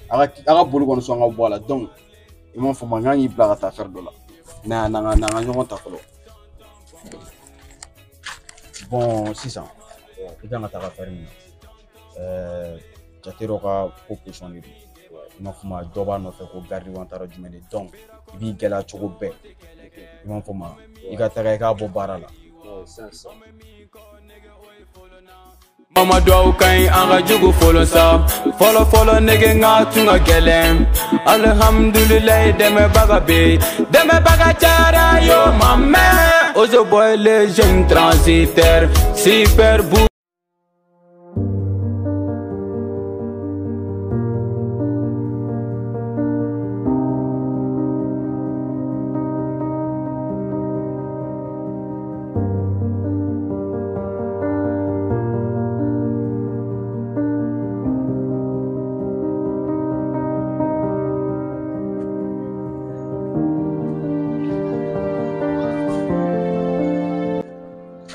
aga bolu ko so nga bo ala donc ima fuma ngani bla ta faire do la na nyon ta folo bon 600 ida nga ta faire ni jatero ka proposition ni ima fuma doba no fe ko gardi wantaro jumene donc bi gela chogo be ima fuma iga ta ka bo barala 500 Mama dɔw kaɲi an ka jugu fɔlɔ sa fɔlɔ nege n ka tun ka gɛlɛn alhamdulilayi dɛmɛbaga be dɛmɛbaga cayara yo ma mɛn Ozo boy les jeunes transitaires super bou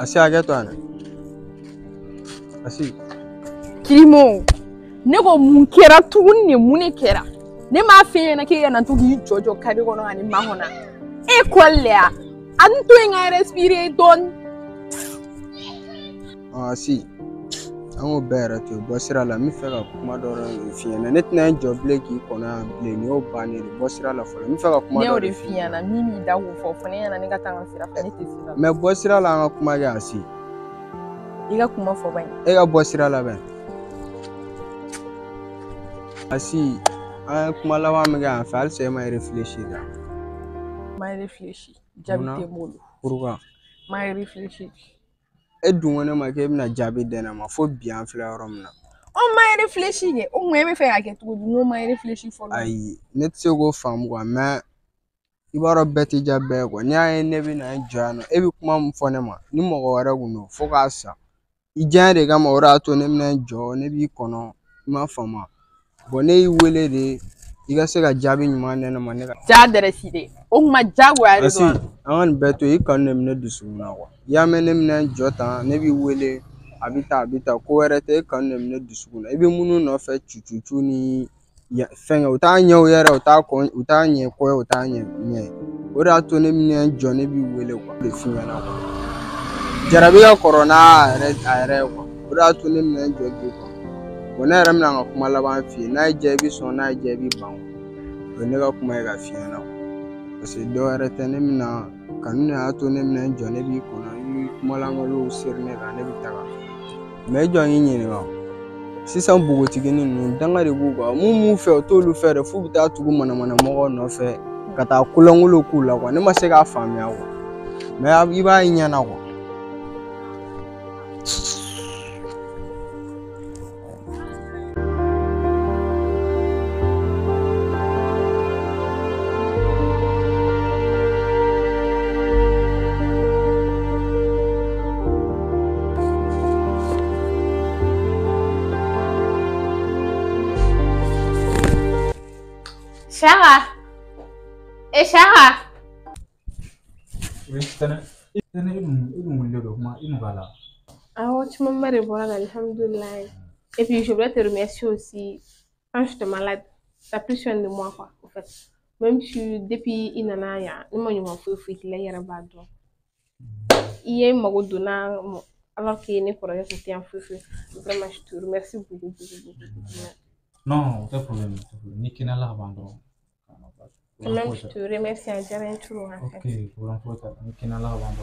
Asi hakɛ to ana Asi Kirimo ne ko mun kɛra tugun ne mun ne kɛra ne m'a fɛ ɲɛna k'e kana to k'i jɔ kari kɔnɔ ani mahɔnna école ya an to yen ka respirer dɔɔni Asi an ko bɛɛ yɛrɛ to bɔ sira la n bɛ fɛ ka kuma dɔ f'i ɲɛna ne tɛna n jɔ bilen k'i kɔnɔ yan bilen nin y'o bannen de bɔ sira la fɔlɔ n bɛ fɛ ka kuma dɔ de f'i ɲɛna min b'i da k'o fɔ ne ɲɛna ne ka taa n ka sira fɛ ne tɛ sira mais bɔ sira la an ka kuma kɛ Asi i ka kuma fɔ bani e ka bɔ sira la bɛn Asi an kuma laban min kɛ yan fɛ halisa e ma réfléchir la ma réfléchir jaabi tɛ n bolo pourquoi ma réfléchir e dun ko ne ma k'e bɛna jaabi di ne ma fo bi an filɛ yɔrɔ min na ma réfléchir kɛ o mun e bɛ fɛ ka kɛ cogo di n ko ma réfléchir fɔlɔ ayi ne tɛ se k'o faamu quoi mais i b'a dɔn bɛɛ tɛ diya bɛɛ ye quoi n'i y'a ye ne bɛ na n jɔ yan nɔ e bɛ kuma min fɔ ne ma ni mɔgɔ wɛrɛ kun don fo k'a sa I diya de kama o de y'a to ne bɛna n jɔ ne b'i kɔnɔ I m'a faamu bon ne y'i wele de I ka se ka jaabi ɲuman di ne ma ne ka ja dɛrɛsi de o kuma jagoya de don an ka nin bɛɛ to I kanu de bɛ ne dusukun na quoi I y'a mɛn ne bɛna n jɔ tan ne b'i wele a bɛ taa ko wɛrɛ tɛ e kanu de bɛ ne dusukun na I bɛ minnu nɔfɛ cucu ni fɛnkɛ o t'a ɲɛ o yɛrɛ o t'a ɲɛ kɔ ye o t'a ɲɛ o de y'a to ne bɛna n jɔ ne b'i wele quoi de f'i ɲɛna quoi jarabi ka kɔrɔ n'a yɛrɛ ye quoi o de y'a to ne bɛna n jɔ bi quoi bon ne yɛrɛ bɛna n ka kuma laban f'i ye n'a y'i diya I bɛ sɔn n'a y'i diya I bɛ ban o ye ne ka kuma ye ka f'i ɲɛna quoi parce que dɔ wɛrɛ tɛ ne bɛna kanu de y'a to ne bɛna n jɔ ne b'i kɔnɔ I bɛ kuma langolow seri ne kan ne bɛ taga mais jɔn y'i ɲininka sisan bogotigini ninnu danga de b'u kan mun b'u fɛ o t'olu fɛ dɛ f'u bɛ taa tugu manamana mɔgɔw nɔfɛ ka taa kulonkolo k'u la quoi ne ma se k'a faamuya quoi mais I b'a ye ɲɛna quoi Shara Shara Oui, tene idun wele do kuma inu bala. Ah, tu m'as marre voilà, alhamdoulilah. Et puis je voulais te remercier aussi quand j'étais malade, t'as pris soin de moi quoi en fait. Même si depuis inanaya, ni moi m'en fais qu'il y a un bado. Il est mago donna alors qu'il n'est pas resté en feu. Vraiment je te remercie beaucoup. Non, pas de problème. Ni kina la bando. Même je te remercie à jamais tout en fait. Ok, pour l'emploi, ni kina la bando.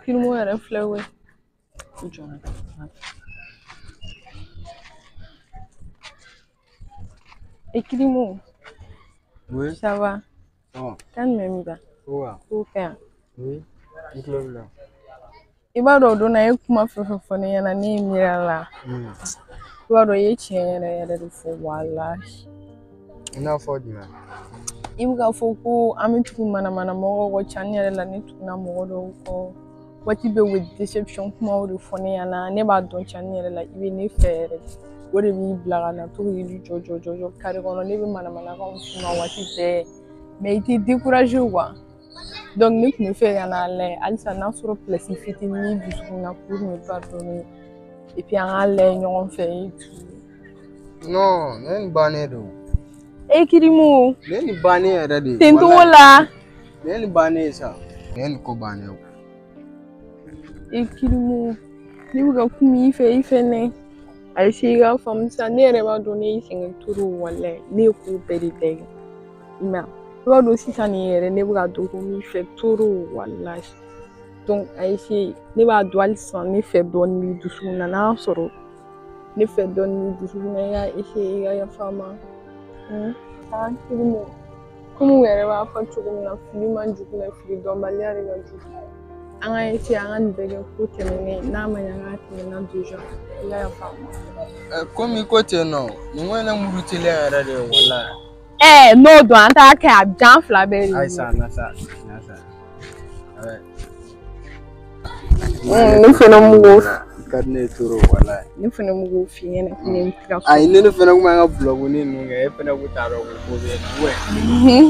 Filmo era flower. Et Kilimo. Oui. Ça va? Oh. Quand même là. Ouais. Ok. Oui. Nickel là. Iba do na ye kuma fefefo ne yana ne mira la. Iba do ye chere do fo wallahi. Ina fo di na. Ibuka fo ko amitu mana mo go channel la ni tuna mo do ko waati bɛ with deception kumaw de fɔ ne ɲɛna ne b'a dɔn cɛnni yɛrɛ la i bɛ ne fɛ yɛrɛ o de b'i bila ka na to k'i jɔ kare kɔnɔ ne bɛ manamanakanw f'u ma waati bɛɛ mais i tɛ découragé quoi donc ne tun bɛ fɛ ka n'a layɛ halisa n'a sɔrɔ place fitinin dusukun na pour me pardonner et puis an k'a layɛ ɲɔgɔn fɛ et tout. Non, ne ni bannen don. E Kirimu. Ne ni bannen yɛrɛ de. Ten togo la. Ne ni bannen sa. Ne ni ko bannen. E Kirimu. Ne bɛ ka kuma i fɛ ne. A se i ka faamu sisan ne yɛrɛ b'a dɔn ne y'i sɛgɛn toro walayi ne ye ko bɛɛ de kɛ. I m'a ye. I b'a dɔn sisan nin yɛrɛ ne bɛ ka dɔn ko n'i fɛ toro walayi. Donc a essayer ne b'a dɔn hali sisan ne fɛ dɔɔni b'i dusukun na n'a sɔrɔ ne fɛ dɔɔni b'i dusukun na i y'a essayer i ka yafa n ma. Kirimu. Komi u yɛrɛ b'a fɔ cogo min na fili man jugu mɛ fili dɔnbaliya de ka jugu. An ka essayer an ka nin bɛɛ kɛ ko tɛmɛnen n'a ma ɲɛ k'a tɛmɛna déjà i ka yafa n ma. Komi ko ten nɔ nin ko ye ne murutilen yɛrɛ de ye walayi. N'o don an t'a kɛ a jan fila bɛɛ de ye. Ayisa nasa. Ne fana mugu ka di ne ye toro walayi. Ne fana mugu f'i ɲɛna ko ne tɛ ka so. Ayi ne fana kun b'an ka bulɔguni ninnu kɛ e fana kun t'a dɔn ko bɛ yen.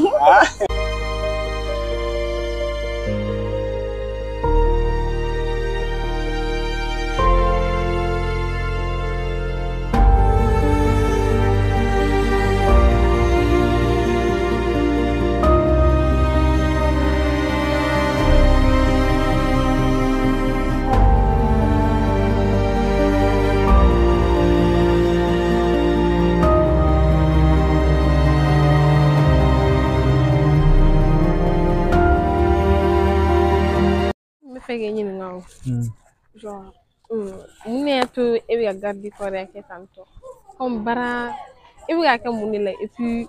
Genre, mun y'a to e bɛ ka garde corps kɛ tantɔ comme baara e bɛ ka kɛ mun de la et puis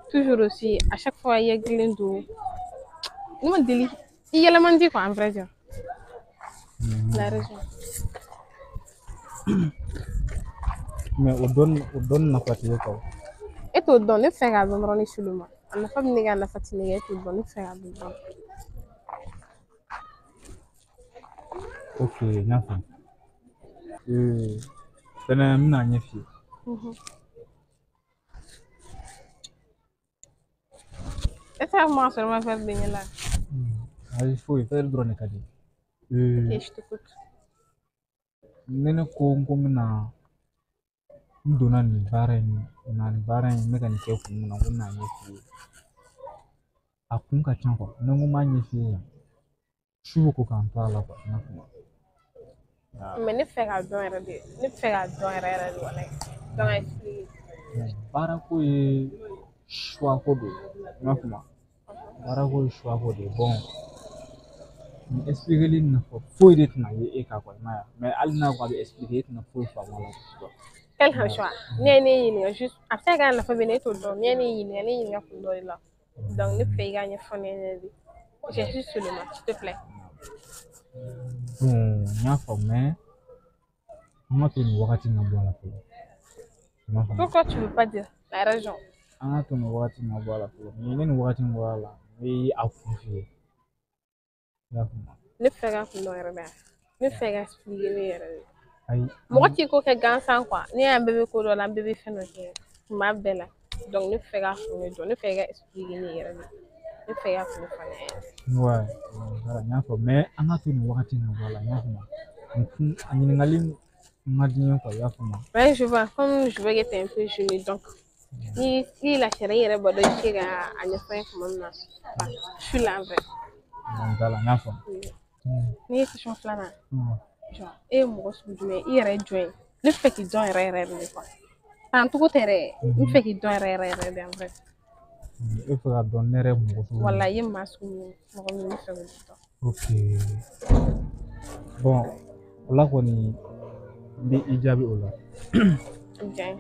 toujours aussi à chaque fois i yɛlɛlen don ne ma deli i yɛlɛ man di quoi en vrai dire la raison. Mais o dɔn nafa tɛ e kan. E t'o dɔn ne fɛ k'a dɔn dɔrɔn ne sulu ma a nafa min ne ka nafa ti ne kɛ e t'o dɔn ne fɛ k'a dɔn dɔrɔn. Ok, n y'a faamu. Fɛnɛ n bɛna ɲɛ f'i ye. Est-ce que moi seulement ma faire baigner là? Ayi foyi fɛn dɔrɔn de ka di. Ok, je t'écoute. Ne ko n ko n bɛna n donna nin baara in na nin baara in n bɛ ka nin kɛ kun min na n ko n bɛna ɲɛ f'i ye. A kun ka ca quoi. Ne ko n b'a ɲɛ f'i ye yan. Su bɛ ko k'an to a la quoi. Mais ne fɛ k'a dɔn yɛrɛ de ne fɛ k'a dɔn yɛrɛ de walayi donc a expliquer. Baara ko ye choix ko de ye i m'a faamu baara ko ye choix ko de ye bon nin expliquer nafa foyi de tɛna ye e kan quoi i m'a ye mais hali n'a ko a bɛ expliquer e tɛna foyi faamu a la quoi. Quel choix? Ne ye ne ɲininka juste a bɛ se ka kɛ a nafa bɛ ne t'o dɔn ne ye ne ɲininka kun dɔ de la donc ne fɛ i k'a ɲɛfɔ ne ɲɛna de j'ai juste seulement s'il te plaît. Bon n y'a faamu mais an ka to nin wagati in na bɔ a la fɔlɔ. Pourquoi tu veux pas dire la raison? An ka to nin wagati in na bɔ a la fɔlɔ ni ne nin wagati in bɔra a la n bɛ a kun f'i ye. I y'a faamu. Ne fɛ k'a kun dɔn yɛrɛ de ne fɛ ka expliquer ne yɛrɛ de. Ayi. Mɔgɔ t'i ko kɛ gansan quoi ne y'an bɛɛ bɛ ko dɔ la an bɛɛ bɛ fɛn dɔ kɛ tuma bɛɛ la donc ne fɛ k'a kun ne dɔn ne fɛ ka expliquer ne yɛrɛ de ne fɛ k'a kun fɔ ne yɛrɛ. Ouais, n y'a faamu mais an ka to nin wagati in na bɔ a la n y'a faamu. A ɲininkali ma di n ye quoi i y'a faamu. Ouais, je vois comme je vois que t'es un peu gêné donc ni lafiya i yɛrɛ b'a dɔn i bɛ se ka a ɲɛfɔ n ye tuma min na je suis là en vrai. Voilà, n y'a faamu. N'i ye question filanan genre e ye mɔgɔ sugu jumɛn i yɛrɛ ye jɔn ye ne fɛ k'i dɔn yɛrɛ yɛrɛ de quoi tan cogo tɛ dɛ n fɛ k'i dɔn yɛrɛ yɛrɛ de en vrai. E fɛ ka dɔn ne yɛrɛ ye mɔgɔ sugu. Wala i ye maa sugu min mɔgɔ min ne fɛ k'o dɔn. Ok bon o la kɔni n bɛ i jaabi o la. Bien.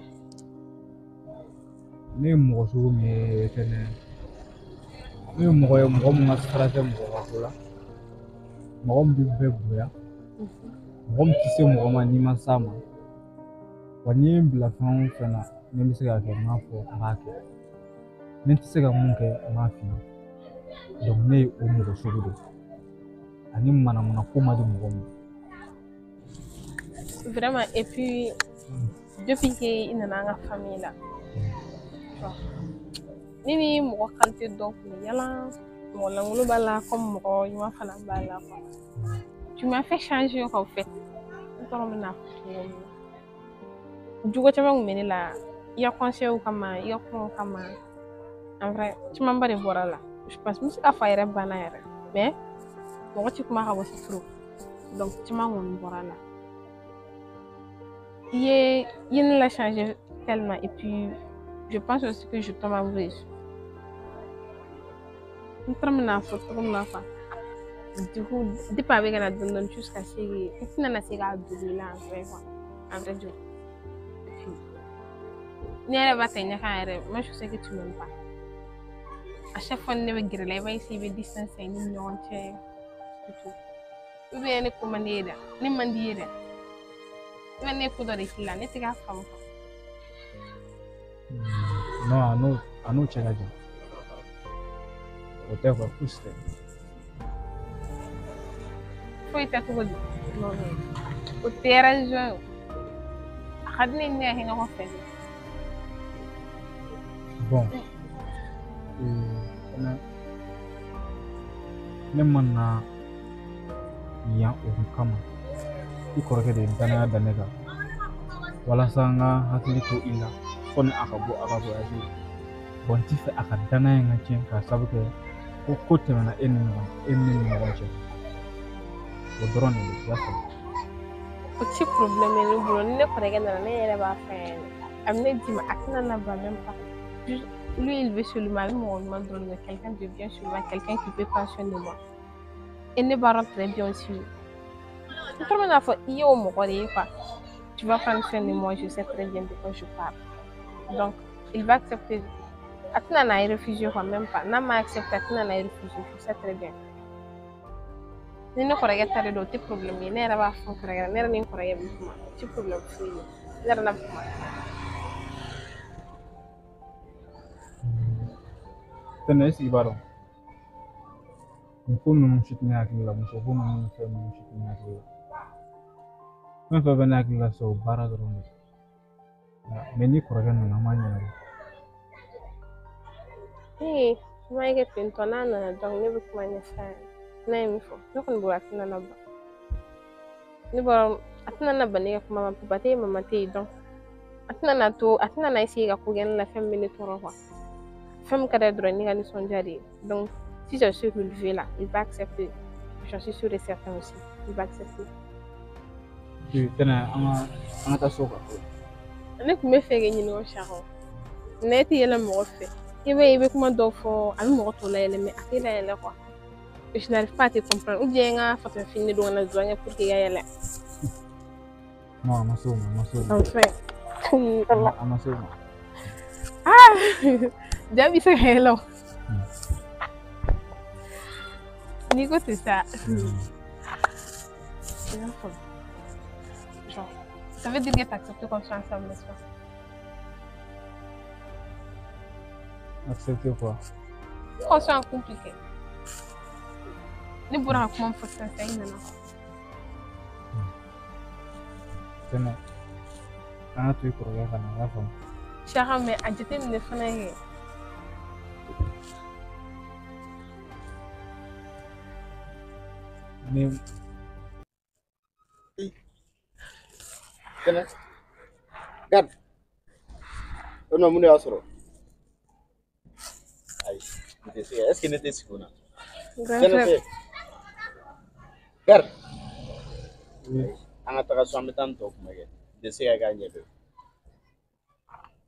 Ne ye mɔgɔ sugu min ye fɛnɛ ne ye mɔgɔ ye mɔgɔ min ka sira tɛ mɔgɔ ka ko la mɔgɔ min bɛ bɛɛ bonya mɔgɔ min tɛ se mɔgɔ ma n'i ma s'a ma wa n'i ye n bila fɛn o fɛn na ne bɛ se k'a kɛ n b'a fɔ n b'a kɛ ni n tɛ se ka mun kɛ n b'a f'i ye donc ne ye o mɔgɔ sugu de ye ani mana ko ma di mɔgɔ min. Vraiment, et puis depuis que il nana en famille là, ni mɔgɔ qualité dɔ kun yala mɔgɔ lankolon b'a la comme mɔgɔ ɲuman fana b'a la quoi. Tu m'as fait changer en fait. N tɔrɔ min na fɔ jugu caman kun bɛ ne la i ka conseils kama i ka kumaw kama en vrai camanba de bɔra la. Je pense que n bɛ se k'a fɔ a yɛrɛ banna yɛrɛ mais mɔgɔ ti kuma ka bɔ si trop donc caman kɔni bɔra la. Il ne l'a changé tellement et puis je pense aussi que je tombe amoureuse. Je du coup, depuis avec la donne jusqu'à ce que je n'ai pas de là en vrai Dieu. Moi je sais que tu m'aimes pas. À chaque fois que je vais griller, je vais essayer de distancer une entière. Tu veux aller commander là, ne m'en dire. Tu vas ne pas de là, ne te gâte pas. Non, à nous challenge. Whatever push them. Foi tá tudo não o ter a jogo a nem nem a não fez bom ne mana ya o kama I korake de dana danega wala sanga hakili to illa fon akabo yaji bon ti fe akadana nga chen ka sabuke ko kote na enni wache o drone ya ko petit problème le boulot ne korake na ne ba faire amne dima akna na ba même pas lui il veut seulement me donner quelqu'un de bien seulement quelqu'un qui peut prendre soin de moi et ne va rentrer bien aussi. Tu vas prendre soin de moi, je sais très bien de quoi je parle. Donc, il va accepter. Atna n'a refusé, même pas. N'a pas accepté, Atna n'a refusé, je sais très bien. Ne ne croyez pas que tu as des problèmes, ne n'avez pas fait ne n'avez pas fait tu problème fouille, ne n'avez pas fait. Tenez ici baron. Mko mshitini akila mshoko mshitini mshitini akila. Mfa bana akila so bara dron. Meni koragana na manya. Eh, mai ke pintona na donc ne buk manya sa. Na mi fo. No kon bu akina na ba. Ni bo atna na ba ne ko mama pubate mama te donc. Atna na isi ga ko gen la femme minute ro quoi. Femme kada dron ni ga ni sonjari. Donc si je suis relevé là, il va accepter. J'en suis sûre et certain aussi. Il va accepter. Tu tenais un tasoka. Je ne fais rien de charron. Je ne fais rien de fait. Il va comment d'offre à nous retourner mais à qui est quoi. Je n'arrive pas à te comprendre. Ou bien faut te finir dans la zone pour qu'il y ait là. Non, ma soeur. Enfin. Ma soeur. Ah, j'ai vu ça hello. Nico, c'est ça. Genre, ça veut dire que tu acceptes qu'on soit ensemble, n'est-ce pas? Accepter quoi? Qu'on soit compliqué. Ne pourra comment faire ça, c'est non. Tenez. Quand tu crois que ça va faire. Chara, mais agiter le téléphone. Nem. Kena. Gad. Ono mune asoro. Ai, est-ce que n'était si bona? Kena te. Gad. Anga taka swambe tanto kumage. Dese ya ganye be.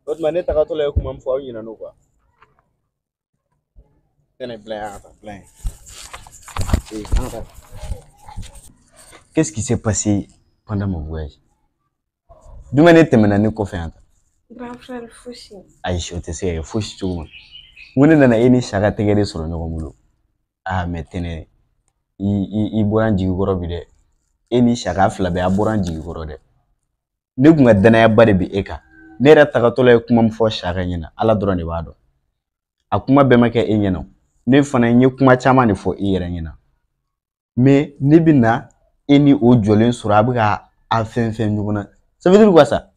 Ot mane taka to le kuma mfo awina no kwa. Kena plein. Qu'est-ce qui s'est passé pendant mon voyage? D'où m'en temena confiante? Grand frère Fouchi. Aïcha, tu sais, Fouchi tout. Mon nana eni chaga tegere sur le nomulo. Ah, mais tenez, i boran jigoro bide. Eni chaga flabe a boran jigoro de. Ne kunga dana ya bare bi eka. Ne ra takatola kuma mfo chaga nyina. Ala drone bado. Akuma bema ke enyeno. Ne fana nye kuma chama ni fo ira nyina. mais ne bɛ na e ni o jɔlen sɔrɔ a bɛ ka a fɛn fɛn ɲɔgɔn na ça veut dire quoi ça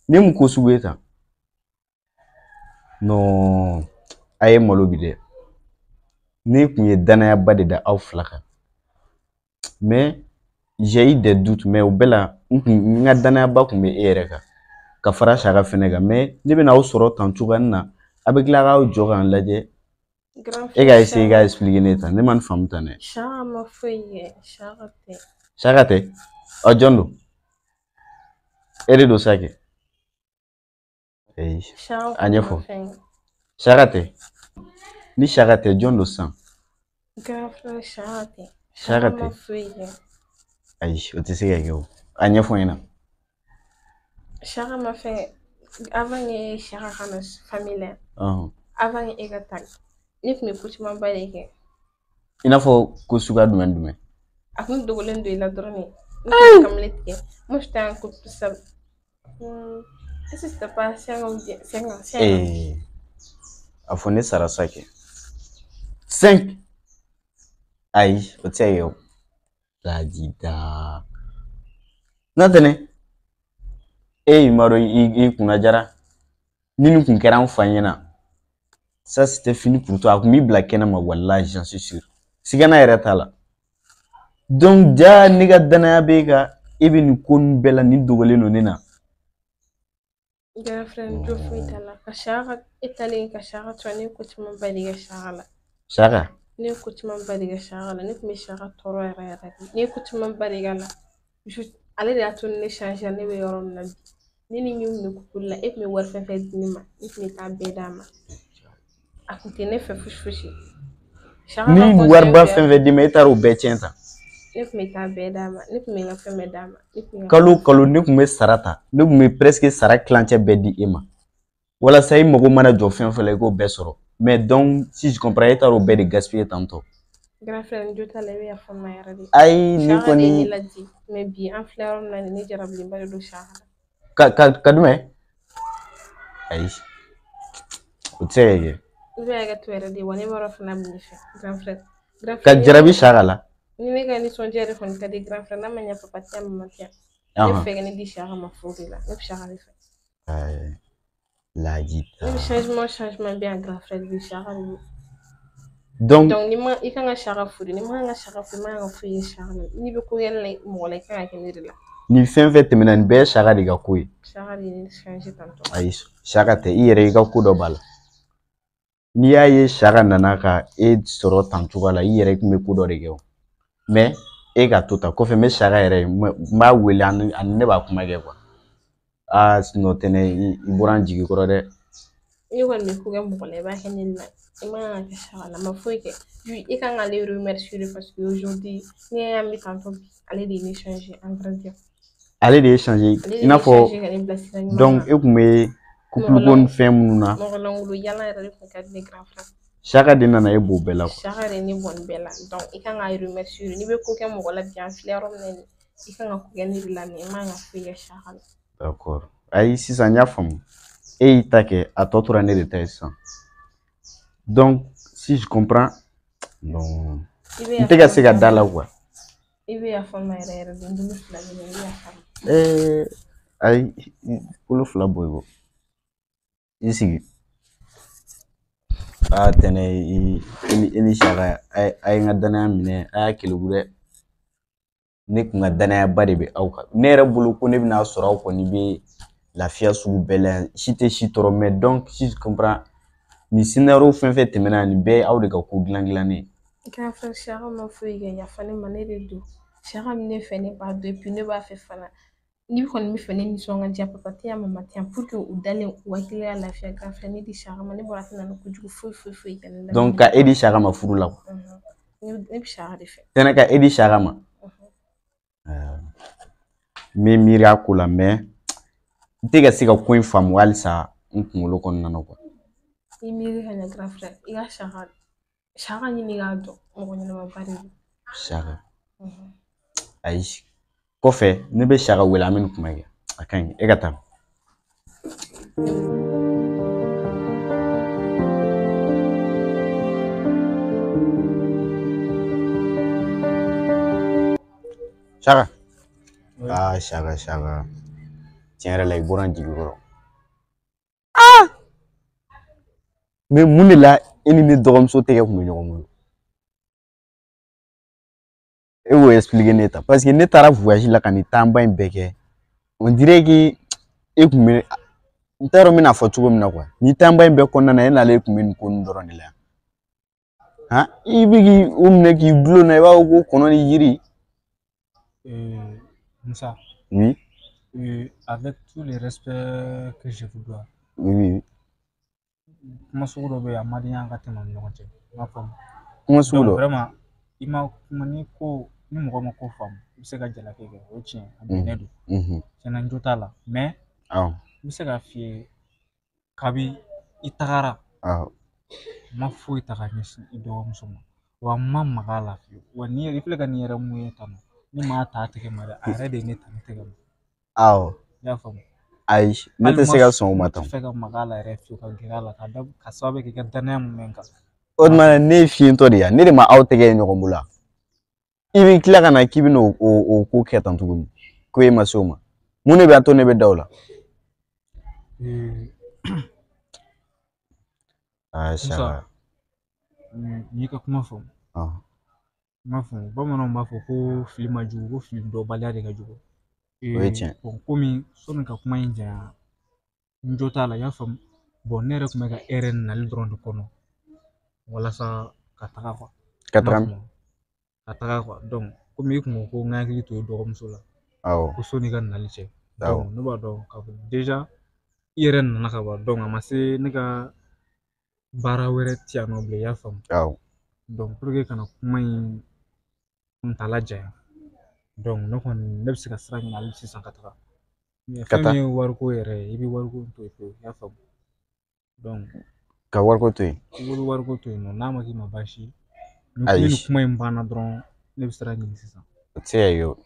ne mun ko sugu ye tan non a ye malo bi dɛ ne kun ye danayaba de da aw fila kan mais j'ai eu des doutes mais o bɛɛ la n ka danayaba kun bɛ e yɛrɛ kan ka fara Saka fɛnɛ kan mais ne bɛna aw sɔrɔ tan cogoyanin na a bɛ tila k'aw jɔ k'an lajɛ e ka essayer k'a expliquer ne tan ne ma nin faamu tan dɛ. Saka ma foyi kɛ Saka tɛ. Saka tɛ ɔ jɔn don e de don sa kɛ a ɲɛfɔ Saka tɛ ni Saka tɛ jɔn don san. Grand frère Saka tɛ. Saka tɛ ayi o tɛ se ka kɛ o a ɲɛfɔ n ɲɛna. Saka ma fɛn avant que Saka ka na famille la avant que e ka taa ne tun bɛ ko caman ba de kɛ. I n'a fɔ ko suguya jumɛn. A kun dogolen don i la dɔrɔn de ne tun bɛ kamalen tigɛ moi j'étais en couple seul. Est-ce que c'était pas 5 ans ou bien 5 ans? A fɔ ne sara sa kɛ 5 ayi o tɛ se ka kɛ o lajida n'o tɛ ne e ma dɔn i kunna jara ni nin kun kɛra an fa ɲɛna ça c'était fini pour toi a kun b'i bila kɛnɛ ma wallahi j'en suis sûr sigana yɛrɛ t'a la donc ja ne ka danaya b'e kan e bɛ nin ko ninnu bɛɛ la nin dogolen don ne na. Grand frère jo foyi t'a la ka Saka e talen ka Saka to ne ko caman ba de kɛ Saka la. Saka ne ko caman ba de kɛ Saka la ne tun bɛ Saka tɔɔrɔ yɛrɛ yɛrɛ de ne ko caman ba de k'a la ale de y'a to ne changer ne bɛ yɔrɔ min na bi ne ni min kun bɛ couple la e tun bɛ wari fɛn fɛn di ne ma ne tun bɛ taa bɛɛ d'a ma a kun tɛ ne fɛ fosi fosi. ni wariba fɛn fɛn di ma e taara o bɛɛ tiɲɛ ta. ne tun bɛ taa bɛɛ d'a ma ne tun bɛ n ka fɛn bɛɛ d'a ma. kalo kalo ne tun bɛ sara ta ne tun bɛ presque sara kilancɛ bɛɛ di e ma walasa i mago mana jɔ fɛn fɛn la i k'o bɛɛ sɔrɔ mais donc si je comprends e taara o bɛɛ de gaspiller tantôt. Grand frère jo t'a la i bɛ yafa n ma yɛrɛ de. ayi ne kɔni Saka de ye ne ladi mais bi an filɛ yɔrɔ min na ne jarabilenba de don Saka la. ka dumɛn ayi o tɛ se ka kɛ. i bɛ hakɛ to yɛrɛ de wa ne b'a dɔn fana bɛ ne fɛ grand frère. ka jarabi Saka la. ni ne ka nisɔndiya yɛrɛ kɔni ka di grand frère n'a ma ɲɛ papa tɛ mama tɛ ne bɛ fɛ ka ne di Saka ma furu de la ne bɛ Saka de fɛ. lajida. ne bɛ changement bɛ yan grand frère de Saka de don. donc ni ma i kan ka Saka furu ni ma kan ka Saka furu i ma kan ka foyi ye Saka la n'i bɛ ko yɛrɛ la mɔgɔ la i kan ka kɛ ne de la. ni fɛn fɛn tɛmɛna nin bɛɛ ye Saka de ka ko ye. Saka de ye ne changer tantôt. ayi Saka tɛ i yɛrɛ i ka ko dɔ b'a la n'i y'a ye Saka nana ka e sɔrɔ tan cogoya la i yɛrɛ i tun bɛ ko dɔ de kɛ o mais e ka to ta kɔfɛ n bɛ Saka yɛrɛ ye n b'a wele ani ne b'a kuma kɛ quoi sinon tɛnɛ i bɔra n jigi kɔrɔ dɛ. i kɔni bɛ ko kɛ mɔgɔ la i b'a kɛ ne la i ma kan ka kɛ Saka la ma foyi kɛ i kan k'ale remercier de parce que aujourd'hui ne y'a mis tantôt bi ale de ye ne changer en vrai dire. ale de ye changer i n'a fɔ donc e kun bɛ couple ko ni fɛn minnu na. mɔgɔ langolo yala yɛrɛ de kun ka di ne grand frère. Saka de nana e b'o bɛɛ la. Saka de ye ne bɔ nin bɛɛ la donc i kan k'a remercier de n'i bɛ ko kɛ mɔgɔ la bi an filɛ yɔrɔ min na nin i kan ka ko kɛ ne de la mais i ma kan ka foyi kɛ Saka la. d'accord ayi sisan n y'a faamu e y'i ta kɛ a tɔ tora ne de ta ye sisan donc si je comprends non n tɛ ka se ka da la quoi. i bɛ yafa n ma yɛrɛ yɛrɛ de n bolo fila bɛ ne i bɛ yafa n ma. ayi bolo fila bɔ i kɔ i sigi tɛnɛ i ni Saka a ye n ka danaya minɛ a y'a keleku dɛ ne kun ka danayaba de bɛ aw kan ne yɛrɛ bolo ko ne bɛna sɔrɔ aw kɔni bɛ lafiya sugu bɛɛ la yan si tɛ si tɔɔrɔ mais donc si je comprends nin scénario fɛn fɛn tɛmɛna nin bɛɛ ye aw de ka ko dilan dilannen. grand frère Saka ma foyi kɛ yafa ne ma ne de don Saka min ne fɛ ne b'a dɔn et puis ne b'a fɛ fana ni kɔni bɛ fɛ ne nisɔn ka diya papa tɛ yan mama tɛ yan pour que u dalen u hakili ka lafiya grand frère ne di Saka ma ne bɔra tɛna ne kojugu foyi kɛ ne la. donc ka e di Saka ma furu la quoi. ne bɛ Saka de fɛ. tɛnɛ ka e di Saka ma. n bɛ miiri a ko la mais n tɛ ka se ka ko in faamu halisa n kunkolo kɔnɔna na quoi. i miiri ka ɲɛ grand frère i ka Saka ɲini k'a dɔn mɔgɔ ɲɛnamaba de don. Saka ayi kɔfɛ ne bɛ Saka wele an bɛ nin kuma kɛ a ka ɲi e ka taa. Chaka. Ah, Chaka. Tiens, là, il boit un gigolo. Ah! Mais mon est là, il n'est pas sauté comme nous. Et vous expliquez net. Parce que net à la voyage là, quand il tombe un bec, on dirait que ntaro mina fo chugo mina kwa ni tamba imbe konna na ena le kumin kun doroni la ha ibigi umne ki blo na ba ko kono ni yiri Moussa. Oui. Avec tout le respect que je vous dois. Oui. Comment se vous be amadi yanga tema nyonte ma fam comment se vous vraiment ima kumani ko ni mo ko fam se ga jala keke o chien abenedu sena njota la mais se ga fi kabi itagara ma fu itaga ni do musoma wa mamma gala fi wa ni rifle ga ni yere mu yetano ni ma ta take mara are de ni tan take ya fam ai nete se ga son matam fega magala refu ka girala ka dab ka sobe ke gantana mu menka odmana ne fi to dia ne ma outege nyoko mula ibi kila kana kibino o ko ketan tuguni ko e masoma mune be atone be dawla Sha ni ka kuma fam ma fam ba mo no ma fo ko film aju ko film do balade ka jugo bon komi sonu ka kuma inja njota la ya fam bon nere kuma ga eren na le drone kono wala sa kataka kwa kataka kwa donc komi ko ko ngaki to do comme cela ko soni ga na lice donc no ba donc ka déjà eren na ka ba donc amase ne ka bara were tiano ble ya fam donc pour que kana kuma in ntala jaya donc no kon nebsi ka sra na 680 fami warko yere ibi warko to ya fam donc ka warko to warko to no nama ki mabashi ni kuma imbana dron nebsra ni 600 tse yo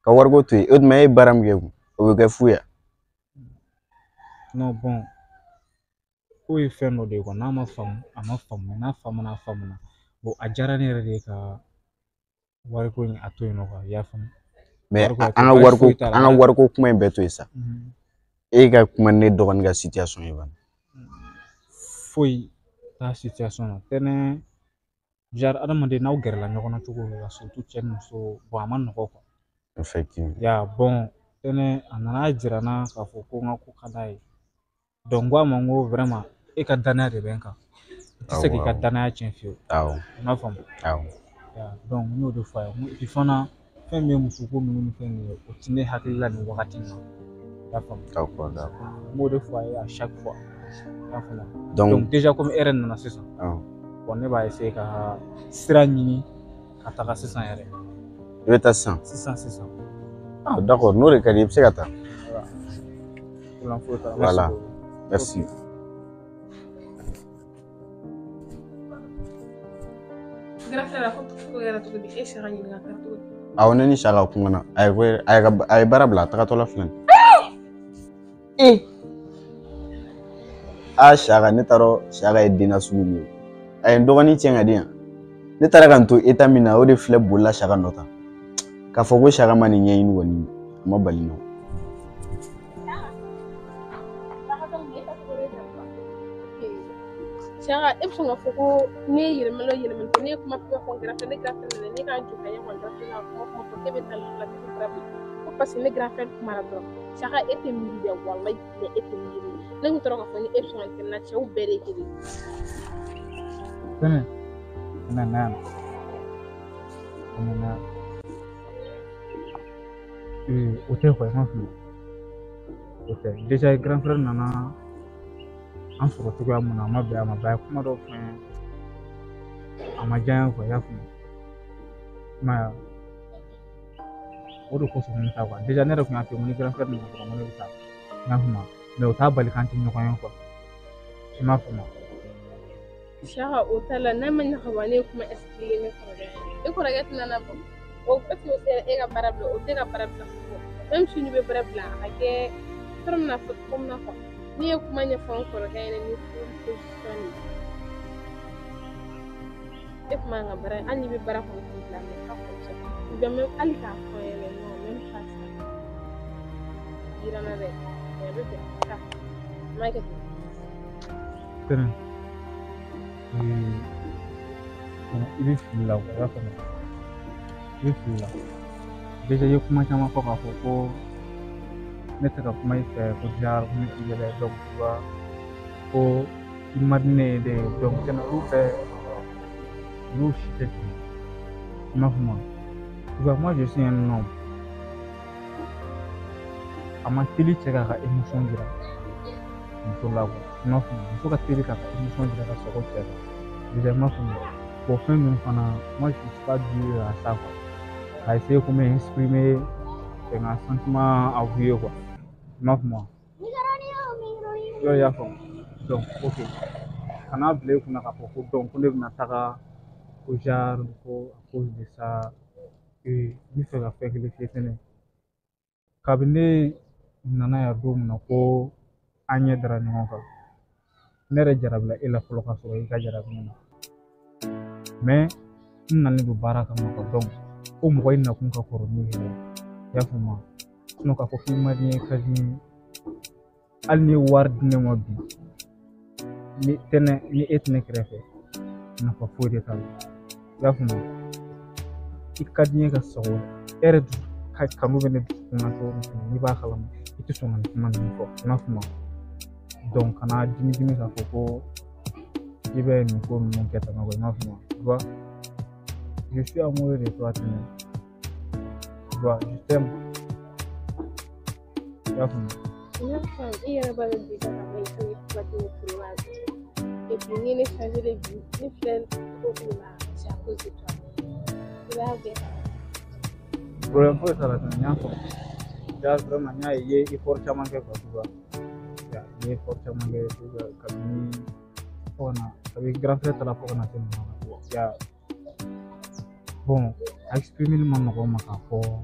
ka warko to od may baram ge o ga fuya no bon ko e fenno de ko nama fam ama fam na bo ajara ne re ka warko ni atoy no ka ya fam mais anga warko kuma en beto isa e ga kuma ne dogon ga situation iban foi ta situation tene jar adam de naw gerla nyokona tugo la surtout chen so bo aman no ko effectivement ya bon tene anana jirana ka fo ko ngako kadai dongwa mango vraiment e ka dana de benka c'est que ka dana chen fio na fam ya donc no de fois mu ifana femme musu ko mu femme o tine hakila ni wakati ya fam d'accord mo de fois à chaque fois ya fam donc déjà comme eren na c'est ça on ne va essayer ka sira ni kataka 600 ere il est à 100 600 d'accord no le kadi c'est kata voilà merci awon ni shaka kungana ay barabla takatola flan shaka ne taro shaka edina sugumi ay ndogani chenga dia ne tara kan to etamina o de fle bolla shaka nota ka fogo shaka mani nyayin woni mabalino Shaka epsonga foko ne yirmelo ne kuma ko grafe ne ka juka ya ko grafe na ko tebe tal la grafe ko parce ne grafe kuma ra shaka ete mi de wallahi ne ete mi ne ko toro ko ni epsonga na chew bere kidi na hotel ko ma fu hotel déjà grand frère nana an sɔrɔ cogoya mun na a ma bɛn a ma bɛn kuma dɔ fɛn a ma diya n y'a faamu ma o de kosɔn n bɛ taa déjà ne yɛrɛ tun y'a fɛ ni grand frère nana dɔrɔn ko ne bɛ taa n y'a faamu mais o t'a bali k'an tɛ ɲɔgɔn ye i m'a faamu. Shaka o ta la n'a ma ɲaga wa ne kuma expliquer ne kɔrɔkɛ tɛna na bɔ o parce que o tɛ e ka baara bila o tɛ ka baara bila même si ne bɛ baara bila a ka kɛ yɔrɔ min na fɔ cogo min na quoi. Ni ye kuma ɲɛfɔ n kɔrɔkɛ ɲɛna ni position ye e kuma ka baara hali n'i bɛ baara kɔnɔ k'i bila mɛ ka kɔlɔsi hali k'a fɔ n ɲɛna jirana deh. Ya bebe, kak. Mai ke tu. Keren. Ini fila ya kan. Ini fila. Déjà yo kuma caman fɔ k'a fɔ ko ne tɛ ka kuma i fɛ ko jar ne t'i yɛlɛ donc tu vois ko i ma di ne ye de donc tɛnɛ olu bɛɛ olu si tɛ ten i m'a faamu tu vois moi je suis un homme a ma teli cɛ k'a ka émotion jira muso la quoi i m'a faamu muso ka teli k'a ka émotion jira ka sɔgɔ cɛ la déjà i m'a faamu bon fɛn ninnu fana moi je suis pas dû à ça quoi à essayer de m'exprimer un sentiment avoué quoi. Ma foi. Yo ya fond. Donc OK. Quand on blé qu'on a rapport donc on est venu à au jar ko à cause de ça et lui faire affaire que les filles cabinet nana ya dom na ko anya dara ni ko nere jarabla ila folo ka so ka jarab ni mais nan ni baraka ko donc o mɔgɔ in nakun ka kɔrɔ n'o yɛrɛ i y'a faamu wa k'a fɔ k'i ma di n ye ka di n ye hali ni ye wari di ne ma bi ni e tɛ ne kɛrɛfɛ nafa foyi de t'a la i y'a faamu i ka di n ye ka sago e yɛrɛ ka kanu bɛ ne dusukun na cogo min fɛnɛ n'i b'a kalama i tɛ sɔn ka nin kuma ninnu fɔ i m'a faamu donc kana dimi k'a fɔ ko i bɛ nin ko ninnu kɛ tan i m'a faamu tu vois. Je suis amoureux de toi, tu vois, je t'aime. Et puis, ni les changer de vie, ni faire au climat, c'est à cause de toi. Tu vas bien. Problème pour ça, là, vraiment, il y a fort chaman que tu vois. Il y a fort chaman que tu vois, comme avec grand frère, tu l'as pas connaissé, il y a bon, exprimer le monde ma rapport.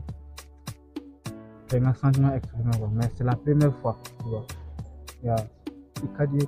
C'est un sentiment exprimé, mais c'est la première fois, tu vois. Il y a des cas de